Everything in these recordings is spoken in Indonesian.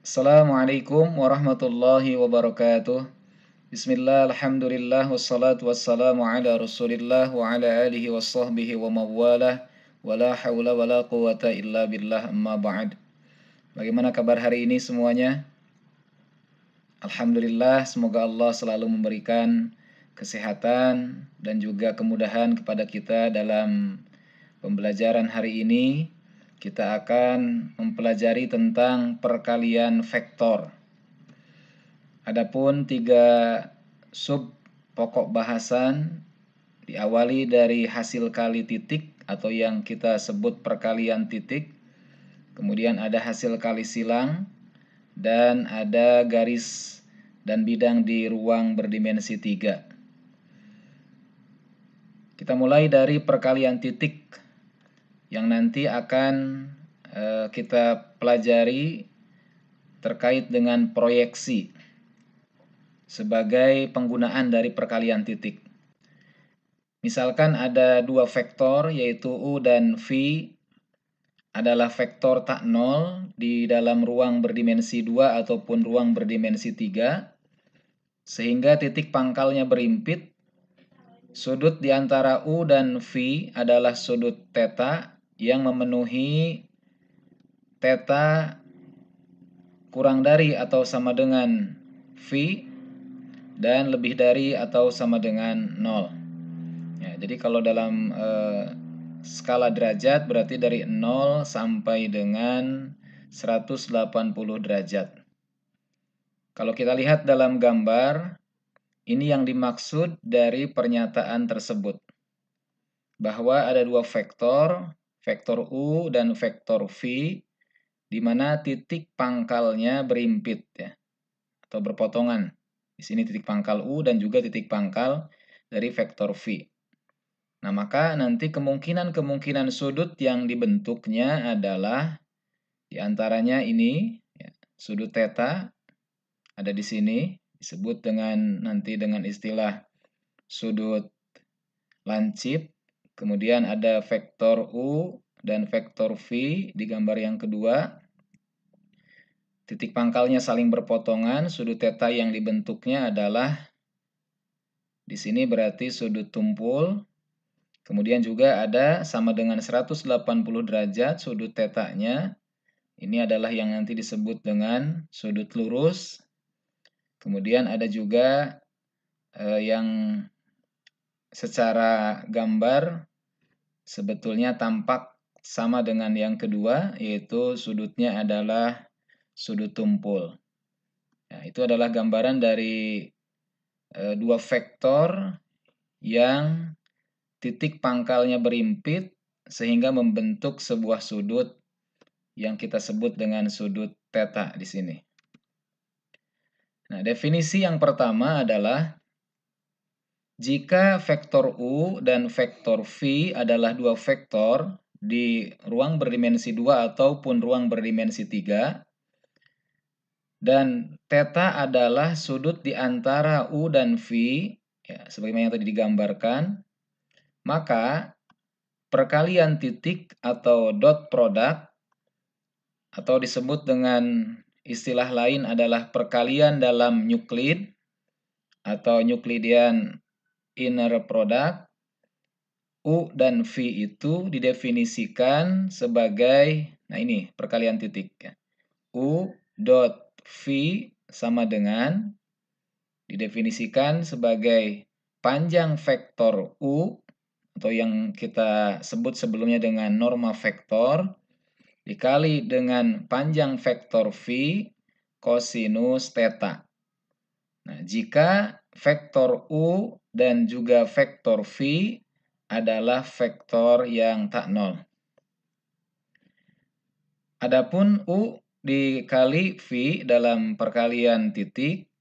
Assalamualaikum warahmatullahi wabarakatuh. Bismillah, alhamdulillah, wassalatu wassalamu ala rasulillah wa ala alihi wa sahbihi wa mawalah wa la hawla wa la quwata illa billah amma ba'd. Bagaimana kabar hari ini semuanya? Alhamdulillah, semoga Allah selalu memberikan kesehatan dan juga kemudahan kepada kita dalam pembelajaran hari ini. Kita akan mempelajari tentang perkalian vektor. Adapun 3 sub pokok bahasan diawali dari hasil kali titik atau yang kita sebut perkalian titik. Kemudian ada hasil kali silang dan ada garis dan bidang di ruang berdimensi 3. Kita mulai dari perkalian titik yang nanti akan kita pelajari terkait dengan proyeksi sebagai penggunaan dari perkalian titik. Misalkan ada 2 vektor yaitu U dan V adalah vektor tak nol di dalam ruang berdimensi 2 ataupun ruang berdimensi 3, sehingga titik pangkalnya berimpit. Sudut di antara U dan V adalah sudut theta yang memenuhi theta kurang dari atau sama dengan V dan lebih dari atau sama dengan 0. Ya, jadi kalau dalam skala derajat berarti dari 0 sampai dengan 180 derajat. Kalau kita lihat dalam gambar, ini yang dimaksud dari pernyataan tersebut. Bahwa ada 2 vektor, vektor U dan vektor V, di mana titik pangkalnya berimpit ya, atau berpotongan. Di sini titik pangkal U dan juga titik pangkal dari vektor V. Nah, maka nanti kemungkinan sudut yang dibentuknya adalah diantaranya ini, ya, sudut theta ada di sini, disebut nanti dengan istilah sudut lancip. Kemudian ada vektor U dan vektor V di gambar yang kedua. Titik pangkalnya saling berpotongan, sudut theta yang dibentuknya adalah di sini berarti sudut tumpul. Kemudian juga ada sama dengan 180 derajat sudut tetanya. Ini adalah yang nanti disebut dengan sudut lurus. Kemudian ada juga yang secara gambar sebetulnya tampak sama dengan yang kedua, yaitu sudutnya adalah sudut tumpul. Nah, itu adalah gambaran dari 2 vektor yang titik pangkalnya berimpit sehingga membentuk sebuah sudut yang kita sebut dengan sudut theta di sini. Nah, definisi yang pertama adalah jika vektor U dan vektor V adalah 2 vektor di ruang berdimensi 2 ataupun ruang berdimensi 3, dan theta adalah sudut di antara U dan V, ya, sebagaimana yang tadi digambarkan, maka perkalian titik atau dot product atau disebut dengan istilah lain adalah perkalian dalam Euclid atau Euclidean inner product, U dan V itu didefinisikan sebagai, nah ini perkalian titik ya. U dot V sama dengan didefinisikan sebagai panjang vektor U atau yang kita sebut sebelumnya dengan norma vektor dikali dengan panjang vektor V kosinus theta. Nah, jika vektor U dan juga vektor V adalah vektor yang tak nol. Adapun U dikali V dalam perkalian titik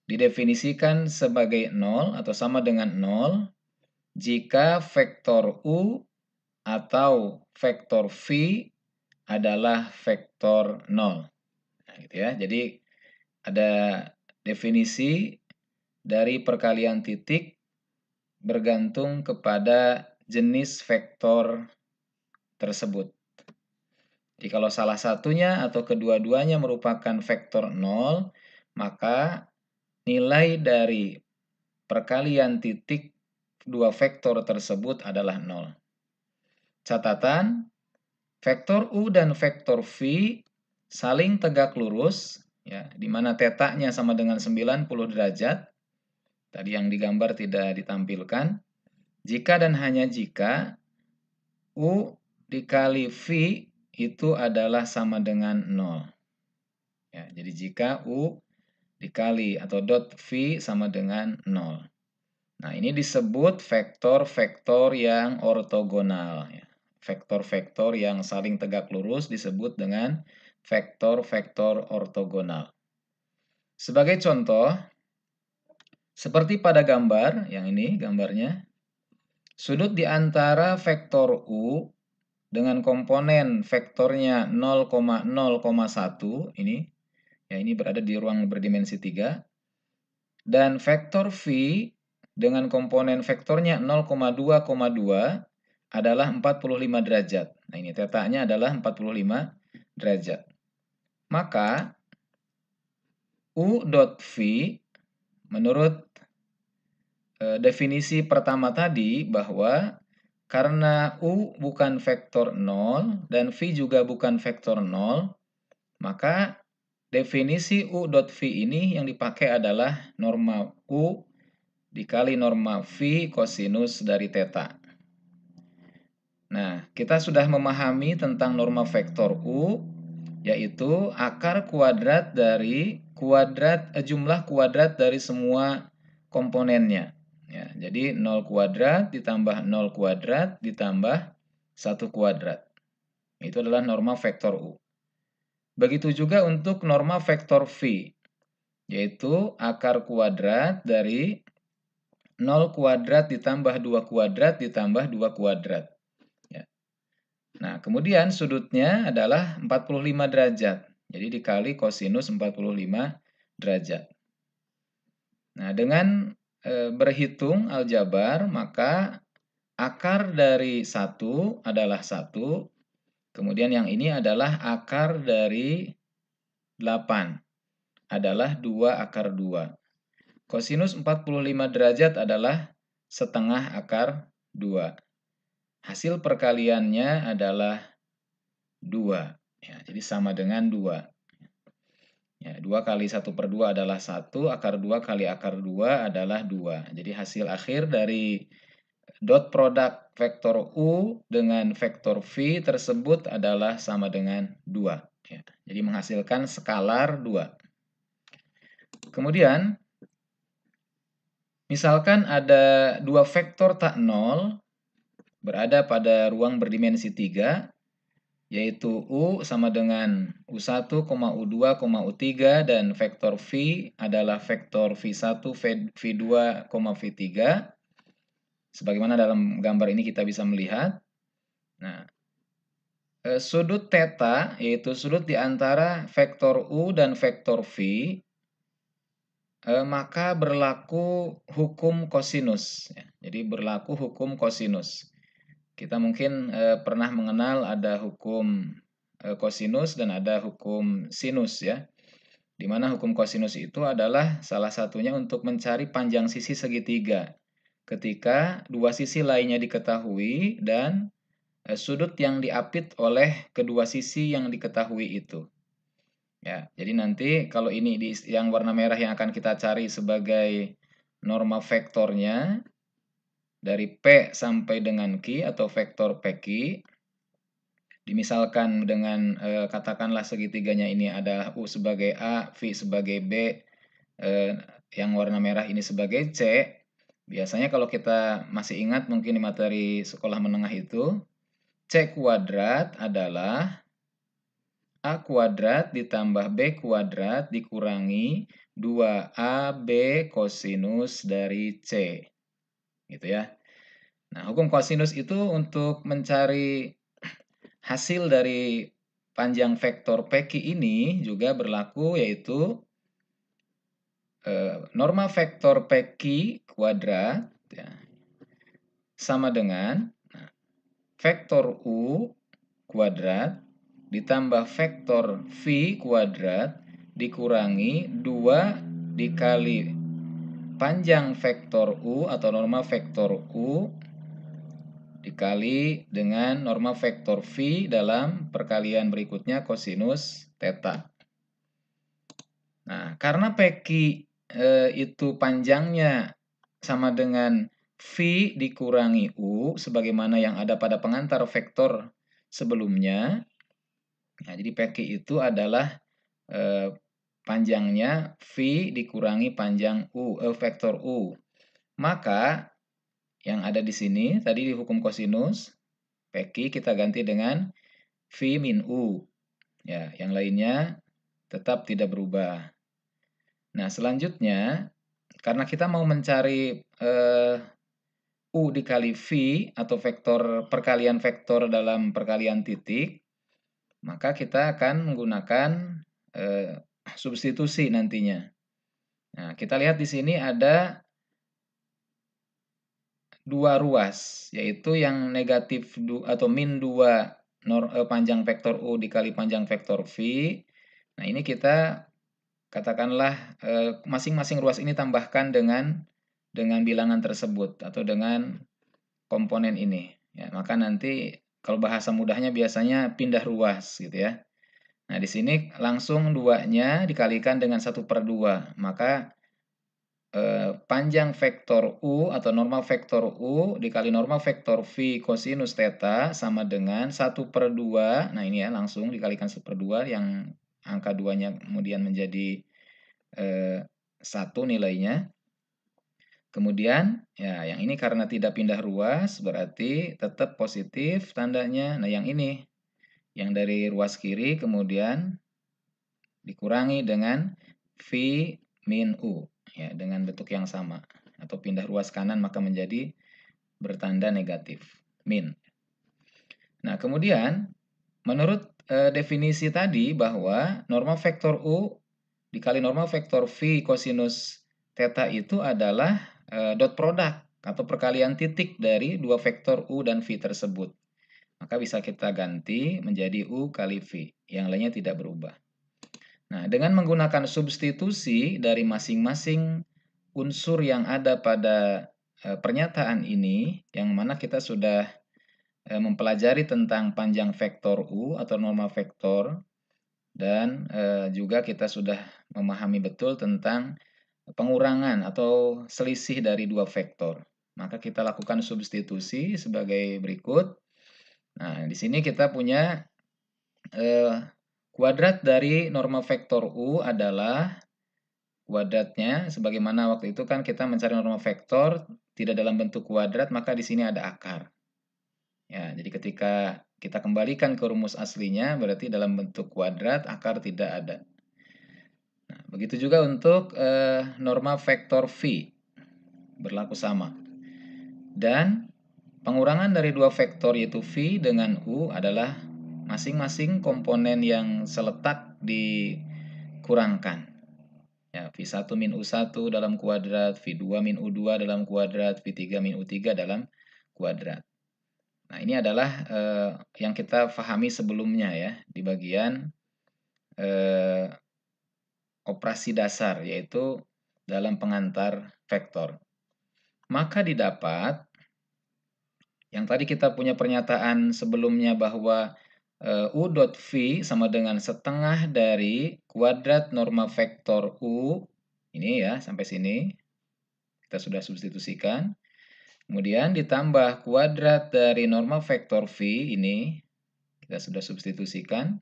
didefinisikan sebagai 0 atau sama dengan 0 jika vektor U atau vektor V adalah vektor 0. Nah, gitu ya. Jadi ada definisi dari perkalian titik bergantung kepada jenis vektor tersebut. Jadi kalau salah satunya atau kedua-duanya merupakan vektor 0, maka nilai dari perkalian titik dua vektor tersebut adalah 0. Catatan, vektor U dan vektor V saling tegak lurus, ya, di mana tetanya sama dengan 90 derajat. Tadi yang digambar tidak ditampilkan. Jika dan hanya jika U dikali V itu adalah sama dengan 0. Ya, jadi jika U dikali atau dot V sama dengan 0. Nah, ini disebut vektor-vektor yang ortogonal. Vektor-vektor yang saling tegak lurus disebut dengan vektor-vektor ortogonal. Sebagai contoh, seperti pada gambar, yang ini gambarnya, sudut di antara vektor U dengan komponen vektornya 0,0,1, ini berada di ruang berdimensi 3, dan vektor V dengan komponen vektornya 0,2,2 adalah 45 derajat. Nah, ini tetanya adalah 45 derajat. Maka U dot V menurut definisi pertama tadi bahwa karena U bukan vektor 0 dan V juga bukan vektor 0, maka definisi U dot V ini yang dipakai adalah norma U dikali norma V kosinus dari theta. Nah, kita sudah memahami tentang norma vektor U, yaitu akar kuadrat dari jumlah kuadrat dari semua komponennya. Ya, jadi 0 kuadrat ditambah 0 kuadrat ditambah 1 kuadrat. Itu adalah norma vektor U. Begitu juga untuk norma vektor V, yaitu akar kuadrat dari 0 kuadrat ditambah 2 kuadrat ditambah 2 kuadrat. Ya. Nah, kemudian sudutnya adalah 45 derajat. Jadi dikali kosinus 45 derajat. Nah, dengan berhitung aljabar, maka akar dari 1 adalah 1. Kemudian yang ini adalah akar dari 8. Adalah 2 akar 2. Kosinus 45 derajat adalah setengah akar 2. Hasil perkaliannya adalah 2. Ya, jadi sama dengan 2. Ya, 2 kali 1/2 adalah 1, akar 2 kali akar 2 adalah 2. Jadi hasil akhir dari dot produk vektor U dengan vektor V tersebut adalah sama dengan 2. Ya, jadi menghasilkan skalar 2. Kemudian, misalkan ada dua vektor tak nol berada pada ruang berdimensi 3, yaitu U sama dengan U1, U2, U3, dan vektor V adalah vektor V1, V2, V3. Sebagaimana dalam gambar ini kita bisa melihat. Nah, sudut theta, yaitu sudut di antara vektor U dan vektor V, maka berlaku hukum kosinus. Jadi berlaku hukum kosinus. Kita mungkin pernah mengenal ada hukum kosinus dan ada hukum sinus, ya. Di mana hukum kosinus itu adalah salah satunya untuk mencari panjang sisi segitiga ketika dua sisi lainnya diketahui dan sudut yang diapit oleh kedua sisi yang diketahui itu. Ya, jadi nanti kalau ini yang warna merah yang akan kita cari sebagai norma vektornya dari P sampai dengan Q atau vektor PQ, dimisalkan dengan katakanlah segitiganya ini adalah U sebagai A, V sebagai B, yang warna merah ini sebagai C. Biasanya kalau kita masih ingat mungkin di materi sekolah menengah itu, C kuadrat adalah A kuadrat ditambah B kuadrat dikurangi 2AB kosinus dari C. Gitu ya. Nah, hukum kosinus itu untuk mencari hasil dari panjang vektor PQ ini juga berlaku, yaitu norma vektor PQ kuadrat, ya, sama dengan vektor U kuadrat ditambah vektor V kuadrat dikurangi 2 dikali panjang vektor U atau norma vektor U dikali dengan norma vektor V dalam perkalian berikutnya kosinus theta. Nah, karena PQ itu panjangnya sama dengan V dikurangi U sebagaimana yang ada pada pengantar vektor sebelumnya. Nah, jadi PQ itu adalah panjangnya V dikurangi panjang vektor U. Maka yang ada di sini tadi di hukum kosinus PQ kita ganti dengan V min U. Ya, yang lainnya tetap tidak berubah. Nah, selanjutnya karena kita mau mencari U dikali V atau vektor perkalian vektor dalam perkalian titik, maka kita akan menggunakan substitusi nantinya. Nah, kita lihat di sini ada dua ruas, yaitu yang negatif atau min 2 panjang vektor U dikali panjang vektor V. Nah, ini kita katakanlah masing-masing ruas ini tambahkan dengan bilangan tersebut atau dengan komponen ini. Ya, maka nanti kalau bahasa mudahnya biasanya pindah ruas gitu ya. Nah, di sini langsung 2-nya dikalikan dengan 1/2. Maka panjang vektor U atau norma vektor U dikali norma vektor V kosinus theta sama dengan 1/2. Nah, ini ya langsung dikalikan 1/2 yang angka 2-nya kemudian menjadi 1 nilainya. Kemudian, ya yang ini karena tidak pindah ruas, berarti tetap positif tandanya. Nah, yang ini, yang dari ruas kiri kemudian dikurangi dengan V min U, ya dengan bentuk yang sama. Atau pindah ruas kanan maka menjadi bertanda negatif, min. Nah, kemudian, menurut definisi tadi bahwa norma vektor U dikali norma vektor V kosinus theta itu adalah dot product atau perkalian titik dari dua vektor U dan V tersebut. Maka bisa kita ganti menjadi U kali V. Yang lainnya tidak berubah. Nah, dengan menggunakan substitusi dari masing-masing unsur yang ada pada pernyataan ini, yang mana kita sudah mempelajari tentang panjang vektor U atau norma vektor, dan juga kita sudah memahami betul tentang pengurangan atau selisih dari dua vektor. Maka kita lakukan substitusi sebagai berikut. Nah, di sini kita punya kuadrat dari norma vektor U adalah kuadratnya, sebagaimana waktu itu kan kita mencari norma vektor tidak dalam bentuk kuadrat, maka di sini ada akar. Ya, jadi ketika kita kembalikan ke rumus aslinya, berarti dalam bentuk kuadrat, akar tidak ada. Nah, begitu juga untuk norma vektor V, berlaku sama. Dan pengurangan dari dua vektor yaitu V dengan U adalah masing-masing komponen yang seletak dikurangkan. Ya, V1 min U1 dalam kuadrat, V2 min U2 dalam kuadrat, V3 min U3 dalam kuadrat. Nah, ini adalah yang kita pahami sebelumnya ya, di bagian operasi dasar, yaitu dalam pengantar vektor. Maka didapat, yang tadi kita punya pernyataan sebelumnya bahwa U dot V sama dengan setengah dari kuadrat norma vektor U, ini ya, sampai sini, kita sudah substitusikan. Kemudian ditambah kuadrat dari norma vektor V, ini, kita sudah substitusikan,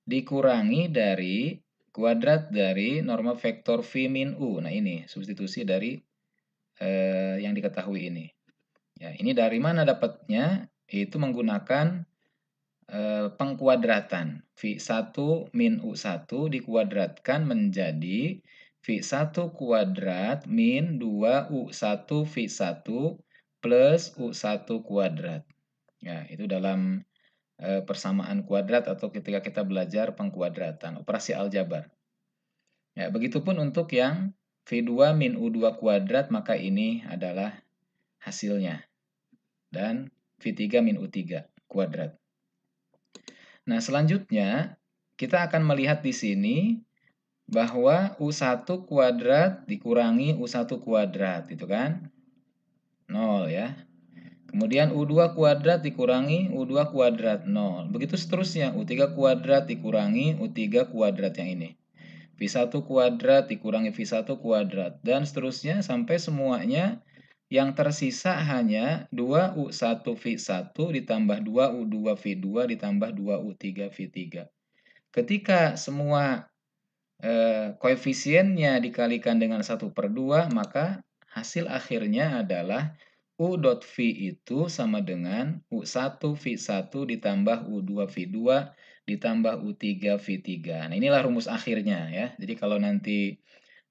dikurangi dari kuadrat dari norma vektor V min U. Nah, ini substitusi dari yang diketahui ini. Ya, ini dari mana dapatnya? Itu menggunakan pengkuadratan. V1 min U1 dikuadratkan menjadi V1 kuadrat min 2U1 V1 plus U1 kuadrat. Ya, itu dalam persamaan kuadrat atau ketika kita belajar pengkuadratan, operasi aljabar. Ya, begitupun untuk yang V2 min U2 kuadrat, maka ini adalah hasilnya. Dan V3 min U3 kuadrat. Nah, selanjutnya kita akan melihat di sini bahwa U1 kuadrat dikurangi U1 kuadrat, itu kan? 0 ya. Kemudian U2 kuadrat dikurangi U2 kuadrat 0. Begitu seterusnya, U3 kuadrat dikurangi U3 kuadrat yang ini. V1 kuadrat dikurangi V1 kuadrat. Dan seterusnya sampai semuanya yang tersisa hanya 2U1V1 ditambah 2U2V2 ditambah 2U3V3. Ketika semua koefisiennya dikalikan dengan 1/2, maka hasil akhirnya adalah U.V itu sama dengan U1V1 ditambah U2V2 ditambah U3V3. Nah, inilah rumus akhirnya ya. Jadi kalau nanti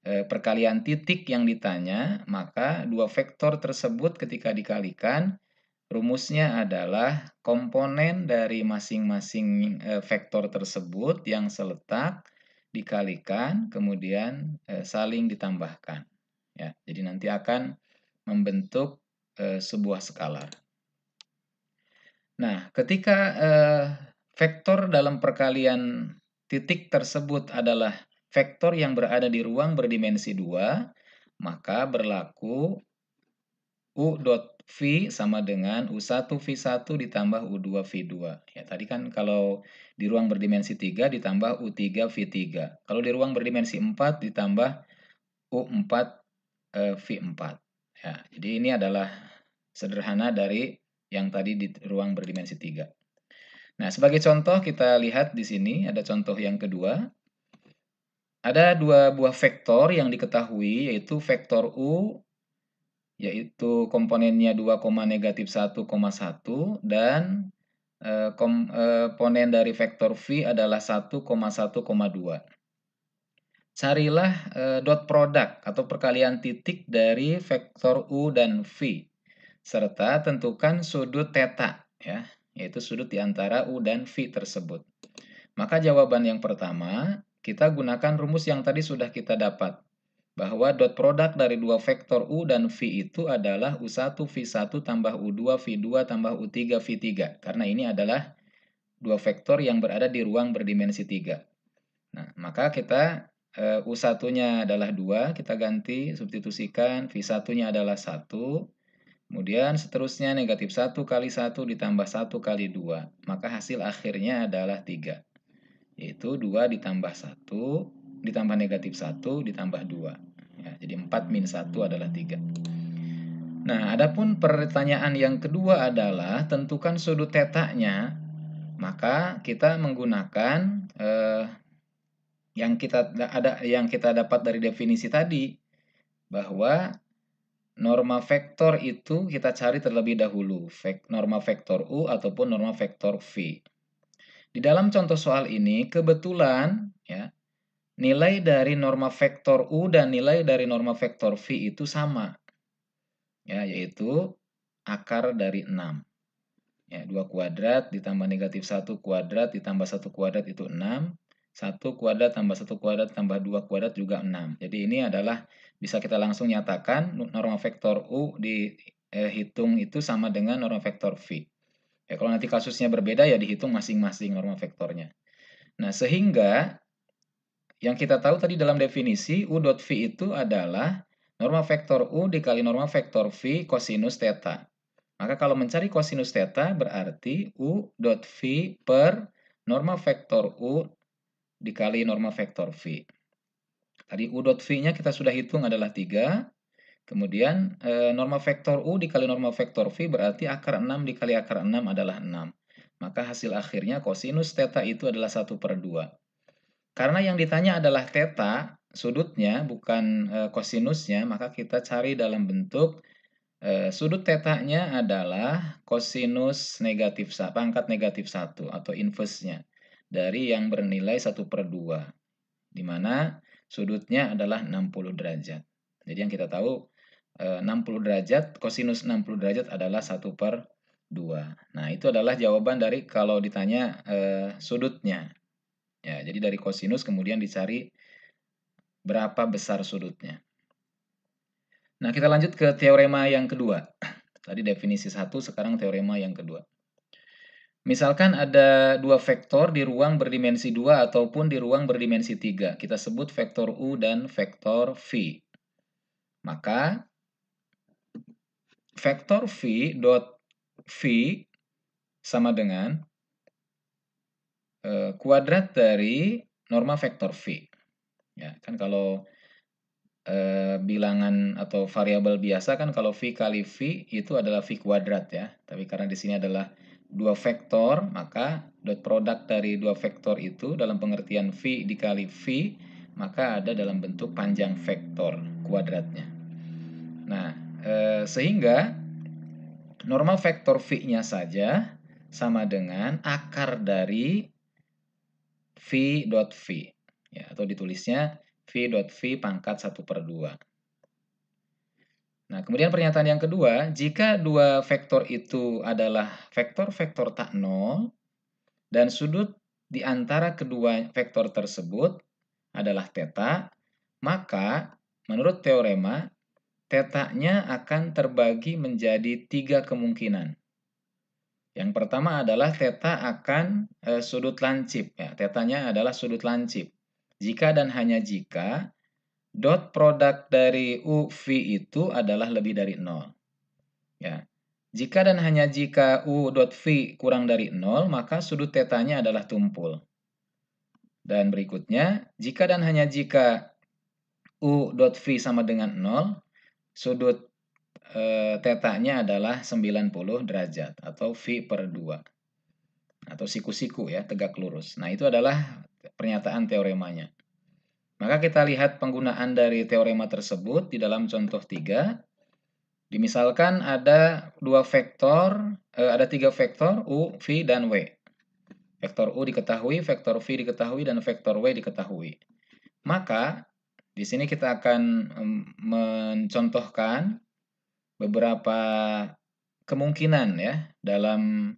perkalian titik yang ditanya, maka dua vektor tersebut ketika dikalikan, rumusnya adalah komponen dari masing-masing vektor tersebut yang seletak dikalikan, kemudian saling ditambahkan. Ya, jadi nanti akan membentuk sebuah skalar. Nah, ketika vektor dalam perkalian titik tersebut adalah vektor yang berada di ruang berdimensi 2, maka berlaku U.V sama dengan U1V1 ditambah U2V2. Ya, tadi kan kalau di ruang berdimensi 3 ditambah U3V3. Kalau di ruang berdimensi 4 ditambah U4V4. Ya, jadi ini adalah sederhana dari yang tadi di ruang berdimensi 3. Nah, sebagai contoh kita lihat di sini ada contoh yang kedua. Ada dua buah vektor yang diketahui, yaitu vektor U, yaitu komponennya 2, negatif 1,1, dan komponen dari vektor V adalah 1,1,2. Carilah dot product atau perkalian titik dari vektor U dan V, serta tentukan sudut theta, ya, yaitu sudut di antara U dan V tersebut. Maka jawaban yang pertama, kita gunakan rumus yang tadi sudah kita dapat, bahwa dot product dari dua vektor U dan V itu adalah U1V1 tambah U2V2 tambah U3V3, karena ini adalah dua vektor yang berada di ruang berdimensi 3. Nah, maka kita U1-nya adalah 2, kita ganti, substitusikan, V1-nya adalah 1, kemudian seterusnya negatif 1 kali 1 ditambah 1 kali 2, maka hasil akhirnya adalah 3. Yaitu 2 ditambah 1 ditambah negatif 1 ditambah 2. Ya, jadi 4 min 1 adalah 3. Nah, adapun pertanyaan yang kedua adalah tentukan sudut tetanya. Maka kita menggunakan yang kita dapat dari definisi tadi, bahwa norma vektor itu kita cari terlebih dahulu, norma vektor U ataupun norma vektor V. Di dalam contoh soal ini, kebetulan ya, nilai dari norma vektor U dan nilai dari norma vektor V itu sama. Ya, yaitu akar dari 6. Ya, 2 kuadrat ditambah negatif 1 kuadrat ditambah 1 kuadrat itu 6. 1 kuadrat tambah 1 kuadrat tambah 2 kuadrat juga 6. Jadi ini adalah bisa kita langsung nyatakan norma vektor U dihitung itu sama dengan norma vektor V. Ya, kalau nanti kasusnya berbeda ya dihitung masing-masing norma vektornya. Nah, sehingga yang kita tahu tadi dalam definisi U.V itu adalah norma vektor U dikali norma vektor V kosinus theta. Maka kalau mencari kosinus theta berarti U.V per norma vektor U dikali norma vektor V. Tadi U.V-nya kita sudah hitung adalah 3. Kemudian norma vektor U dikali norma vektor V berarti akar 6 dikali akar 6 adalah 6. Maka hasil akhirnya kosinus theta itu adalah 1/2. Karena yang ditanya adalah theta, sudutnya bukan kosinusnya, maka kita cari dalam bentuk sudut tetanya adalah kosinus negatif pangkat negatif 1 atau inverse-nya dari yang bernilai 1/2, di mana sudutnya adalah 60 derajat. Jadi yang kita tahu 60 derajat, kosinus 60 derajat adalah 1/2. Nah, itu adalah jawaban dari kalau ditanya sudutnya. Ya, jadi dari kosinus kemudian dicari berapa besar sudutnya. Nah, kita lanjut ke teorema yang kedua. Tadi definisi 1, sekarang teorema yang kedua. Misalkan ada dua vektor di ruang berdimensi 2 ataupun di ruang berdimensi 3. Kita sebut vektor U dan vektor V. Maka vektor V dot V sama dengan kuadrat dari norma vektor V. Ya, kan kalau bilangan atau variabel biasa kan kalau V kali V itu adalah V kuadrat ya. Tapi karena di sini adalah dua vektor, maka dot produk dari dua vektor itu dalam pengertian V dikali V, maka ada dalam bentuk panjang vektor kuadratnya. Nah, sehingga norma vektor V-nya saja sama dengan akar dari V dot V. Ya, atau ditulisnya V dot V pangkat 1/2. Nah, kemudian pernyataan yang kedua, jika dua vektor itu adalah vektor-vektor tak nol, dan sudut di antara kedua vektor tersebut adalah theta, maka menurut teorema, theta-nya akan terbagi menjadi 3 kemungkinan. Yang pertama adalah theta akan sudut lancip. Ya, theta-nya adalah sudut lancip. Jika dan hanya jika dot produk dari UV itu adalah lebih dari 0. Ya. Jika dan hanya jika U dot V kurang dari 0, maka sudut theta-nya adalah tumpul. Dan berikutnya, jika dan hanya jika U dot V sama dengan 0, sudut theta-nya adalah 90 derajat atau V/2. Atau siku-siku ya, tegak lurus. Nah, itu adalah pernyataan teoremanya. Maka kita lihat penggunaan dari teorema tersebut di dalam contoh 3. Dimisalkan ada ada 3 vektor U, V, dan W. Vektor U diketahui, vektor V diketahui, dan vektor W diketahui. Maka di sini kita akan mencontohkan beberapa kemungkinan ya dalam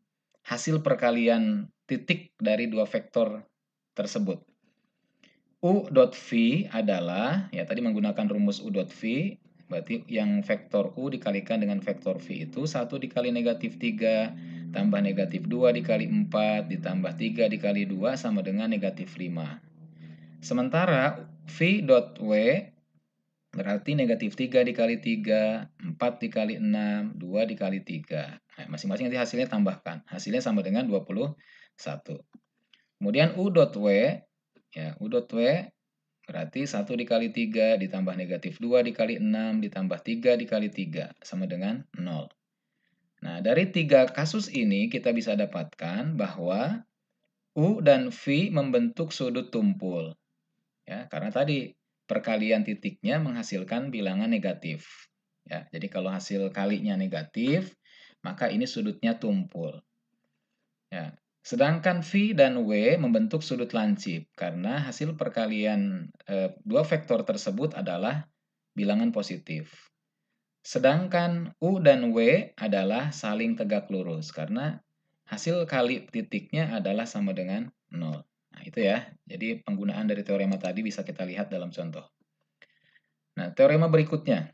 hasil perkalian titik dari dua vektor tersebut. U dot V adalah, ya tadi menggunakan rumus U dot V, berarti yang vektor U dikalikan dengan vektor V itu 1 dikali negatif 3, tambah negatif 2 dikali 4, ditambah 3 dikali 2 sama dengan negatif 5. Sementara V dot W berarti negatif 3 dikali 3, 4 dikali 6, 2 dikali 3. Nah, masing-masing nanti hasilnya tambahkan. Hasilnya sama dengan 21. Kemudian U dot W, ya, U dot W berarti 1 dikali 3 ditambah negatif 2 dikali 6 ditambah 3 dikali 3 sama dengan 0. Nah, dari 3 kasus ini kita bisa dapatkan bahwa U dan V membentuk sudut tumpul. Ya, karena tadi perkalian titiknya menghasilkan bilangan negatif. Ya, jadi kalau hasil kalinya negatif, maka ini sudutnya tumpul. Ya, sedangkan V dan W membentuk sudut lancip karena hasil perkalian dua vektor tersebut adalah bilangan positif. Sedangkan U dan W adalah saling tegak lurus karena hasil kali titiknya adalah sama dengan 0. Nah, itu ya. Jadi penggunaan dari teorema tadi bisa kita lihat dalam contoh. Nah, teorema berikutnya.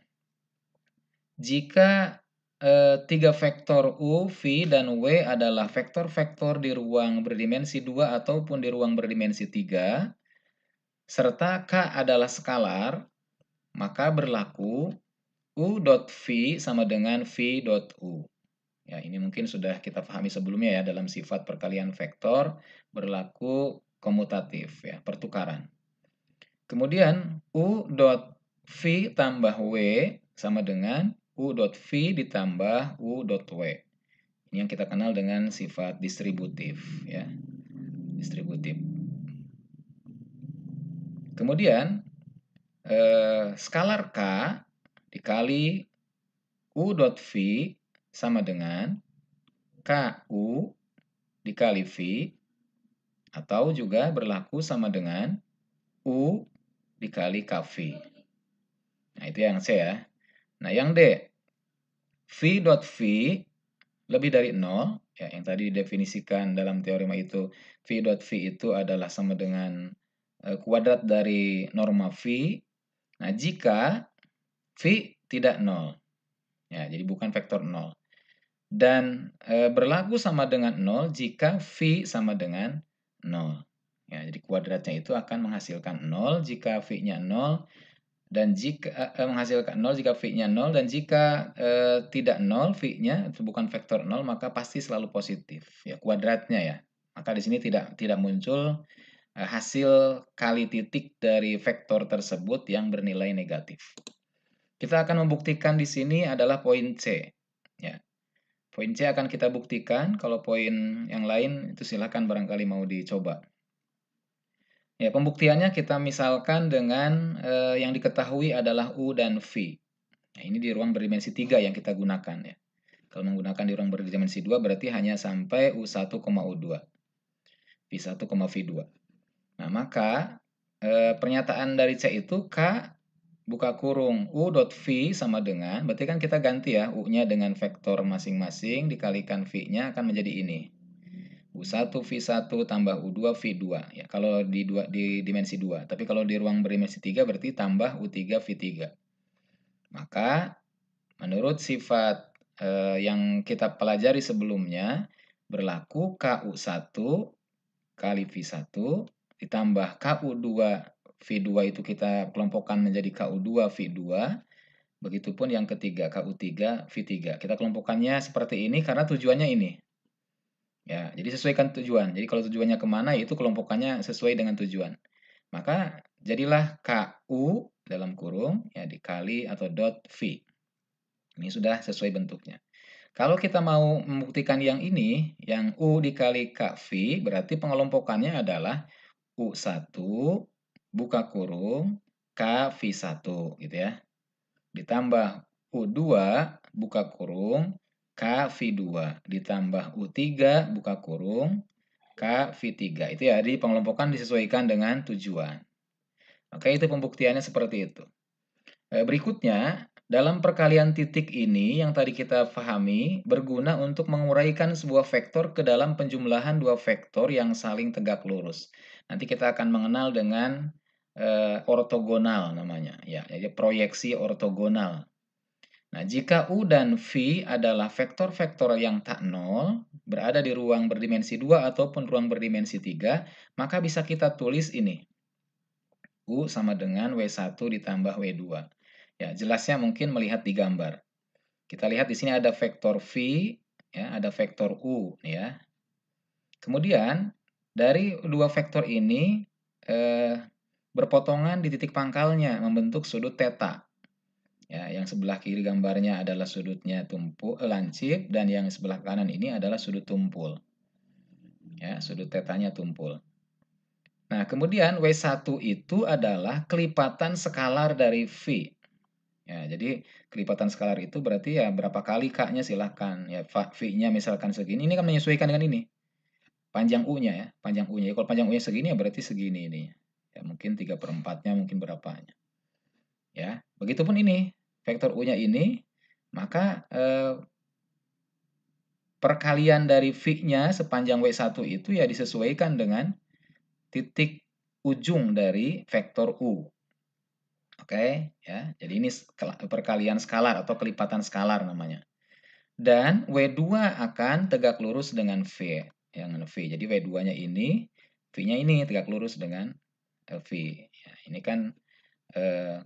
Jika 3 vektor U, V, dan W adalah vektor-vektor di ruang berdimensi 2 ataupun di ruang berdimensi 3, serta K adalah skalar, maka berlaku U dot V sama dengan V dot U. Ya, ini mungkin sudah kita pahami sebelumnya ya, dalam sifat perkalian vektor berlaku komutatif, ya, pertukaran. Kemudian U dot V tambah W sama dengan U dot V ditambah U dot W. Ini yang kita kenal dengan sifat distributif, ya. Distributif. Kemudian skalar K dikali U dot V sama dengan KU dikali V, atau juga berlaku sama dengan U dikali KV. Nah, itu yang C ya. Nah, yang D, V dot V lebih dari 0, ya, yang tadi didefinisikan dalam teorema itu, V dot V itu adalah sama dengan kuadrat dari norma V. Nah, jika V tidak 0, ya, jadi bukan vektor 0. dan berlaku sama dengan 0 jika V sama dengan 0. Ya, jadi kuadratnya itu akan menghasilkan 0 jika V-nya 0 dan jika menghasilkan 0 jika V-nya 0 dan jika tidak 0 V-nya itu bukan vektor 0 maka pasti selalu positif ya kuadratnya ya. Maka di sini tidak muncul hasil kali titik dari vektor tersebut yang bernilai negatif. Kita akan membuktikan di sini adalah poin C. Ya. Poin C akan kita buktikan, kalau poin yang lain itu silahkan barangkali mau dicoba. Ya, pembuktiannya kita misalkan dengan yang diketahui adalah U dan V. Nah, ini di ruang berdimensi 3 yang kita gunakan ya. Kalau menggunakan di ruang berdimensi 2 berarti hanya sampai U1, U2. V1, V2. Nah, maka pernyataan dari C itu K buka kurung U dot V sama dengan, berarti kan kita ganti ya U-nya dengan vektor masing-masing dikalikan V-nya akan menjadi ini. U1 V1 tambah U2 V2 ya kalau di dimensi 2. Tapi kalau di ruang berdimensi 3 berarti tambah U3 V3. Maka menurut sifat yang kita pelajari sebelumnya berlaku KU1 kali V1 ditambah KU2 V2 itu kita kelompokkan menjadi KU2 V2. Begitupun yang ketiga KU3 V3. Kita kelompokkannya seperti ini karena tujuannya ini. Ya, jadi sesuaikan tujuan. Jadi kalau tujuannya kemana, itu kelompokannya sesuai dengan tujuan. Maka jadilah KU dalam kurung ya dikali atau dot V. Ini sudah sesuai bentuknya. Kalau kita mau membuktikan yang ini, yang U dikali KV, berarti pengelompokannya adalah U1 buka kurung KV1 gitu ya. Ditambah U2 buka kurung KV2 ditambah U3 buka kurung KV3. Itu ya, jadi pengelompokan disesuaikan dengan tujuan. Oke, itu pembuktiannya seperti itu. Berikutnya, dalam perkalian titik ini yang tadi kita pahami berguna untuk menguraikan sebuah vektor ke dalam penjumlahan dua vektor yang saling tegak lurus. Nanti kita akan mengenal dengan ortogonal namanya, ya, jadi proyeksi ortogonal. Nah, jika U dan V adalah vektor-vektor yang tak nol, berada di ruang berdimensi 2 ataupun ruang berdimensi 3, maka bisa kita tulis ini. U sama dengan W1 ditambah W2. Ya, jelasnya mungkin melihat di gambar. Kita lihat di sini ada vektor V, ya, ada vektor U, ya. Kemudian, dari dua vektor ini berpotongan di titik pangkalnya, membentuk sudut theta. Ya, yang sebelah kiri gambarnya adalah sudutnya lancip dan yang sebelah kanan ini adalah sudut tumpul. Ya, sudut tetanya tumpul. Nah, kemudian W1 itu adalah kelipatan skalar dari V. Ya, jadi kelipatan skalar itu berarti ya berapa kali K-nya silahkan. Ya, V-nya misalkan segini, ini kan menyesuaikan dengan ini. Panjang U-nya ya, panjang U-nya. Kalau panjang U-nya segini ya berarti segini ini. Ya, mungkin 3/4-nya, mungkin berapanya. Ya, begitupun ini. Vektor U-nya ini, maka perkalian dari V-nya sepanjang W1 itu ya disesuaikan dengan titik ujung dari vektor U. Oke, ya. Jadi ini perkalian skalar atau kelipatan skalar namanya. Dan W2 akan tegak lurus dengan V. Yang V. Jadi W2-nya ini, V-nya ini tegak lurus dengan V. Ya, ini kan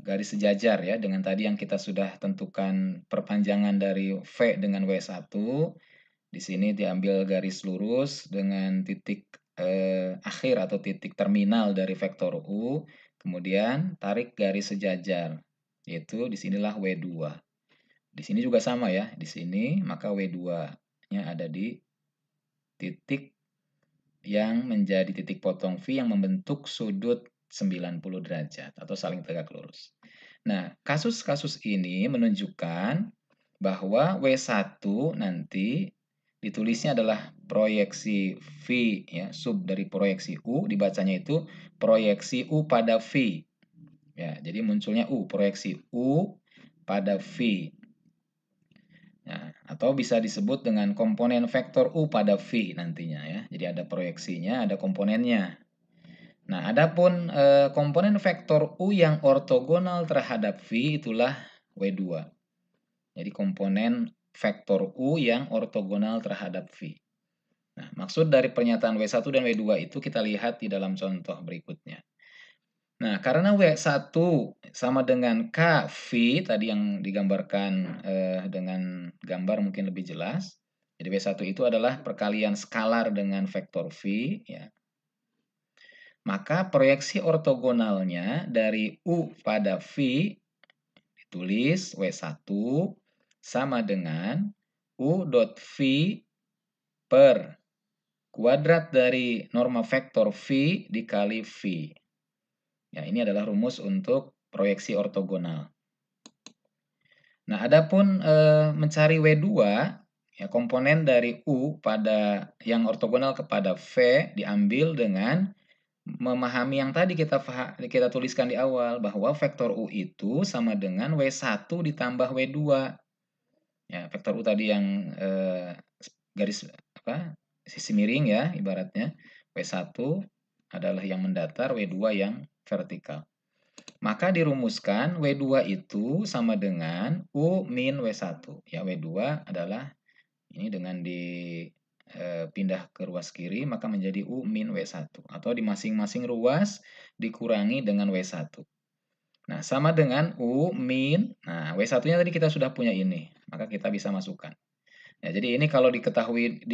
garis sejajar ya dengan tadi yang kita sudah tentukan perpanjangan dari V dengan W1. Di sini diambil garis lurus dengan titik akhir atau titik terminal dari vektor U. Kemudian tarik garis sejajar, yaitu disinilah W2. Di sini juga sama ya, di sini maka W2-nya ada di titik yang menjadi titik potong V yang membentuk sudut 90 derajat atau saling tegak lurus. Nah, kasus-kasus ini menunjukkan bahwa W1 nanti ditulisnya adalah proyeksi V ya, sub dari proyeksi U, dibacanya itu proyeksi U pada V. Ya, jadi munculnya U, proyeksi U pada V. Nah, atau bisa disebut dengan komponen vektor U pada V nantinya ya. Jadi ada proyeksinya, ada komponennya. Nah, adapun komponen vektor U yang ortogonal terhadap V itulah W2. Jadi komponen vektor U yang ortogonal terhadap V. Nah, maksud dari pernyataan W1 dan W2 itu kita lihat di dalam contoh berikutnya. Nah, karena W1 sama dengan KV, tadi yang digambarkan dengan gambar mungkin lebih jelas. Jadi W1 itu adalah perkalian skalar dengan vektor V. Ya. Maka proyeksi ortogonalnya dari U pada V ditulis W1 sama dengan U dot V per kuadrat dari norma vektor V dikali V. Ya, ini adalah rumus untuk proyeksi ortogonal. Nah, adapun mencari W2, ya, komponen dari U pada yang ortogonal kepada V diambil dengan memahami yang tadi kita tuliskan di awal, bahwa vektor U itu sama dengan W1 ditambah W2. Ya, vektor U tadi yang garis sisi miring ya ibaratnya. W1 adalah yang mendatar, W2 yang vertikal. Maka dirumuskan W2 itu sama dengan U min W1. Ya, W2 adalah ini dengan dipindah ke ruas kiri, maka menjadi U min W1. Atau di masing-masing ruas dikurangi dengan W1. Nah, sama dengan U min, nah W1-nya tadi kita sudah punya ini, maka kita bisa masukkan. Ya, jadi ini kalau diketahui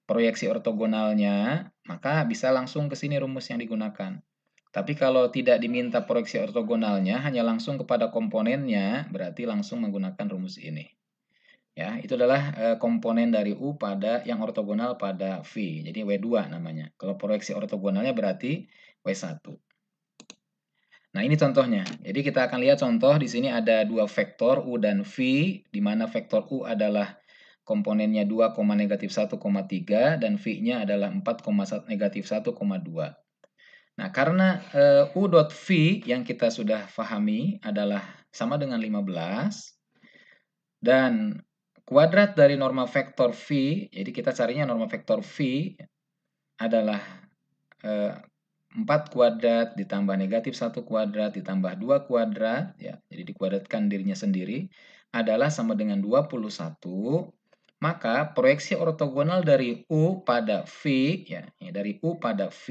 proyeksi ortogonalnya, maka bisa langsung ke sini rumus yang digunakan. Tapi kalau tidak diminta proyeksi ortogonalnya, hanya langsung kepada komponennya, berarti langsung menggunakan rumus ini. Ya, itu adalah komponen dari U pada yang ortogonal pada V. Jadi W2 namanya. Kalau proyeksi ortogonalnya berarti W1. Nah, ini contohnya. Jadi kita akan lihat contoh di sini ada dua vektor U dan V, di mana vektor U adalah komponennya 2, negatif 1,3 dan V-nya adalah 4, negatif 1,2. Nah, karena U dot V yang kita sudah pahami adalah sama dengan 15, dan kuadrat dari norma vektor V, jadi kita carinya norma vektor V adalah 4 kuadrat ditambah negatif 1 kuadrat ditambah 2 kuadrat, ya, jadi dikuadratkan dirinya sendiri, adalah sama dengan 21, maka proyeksi ortogonal dari U pada V, ya, dari U pada V,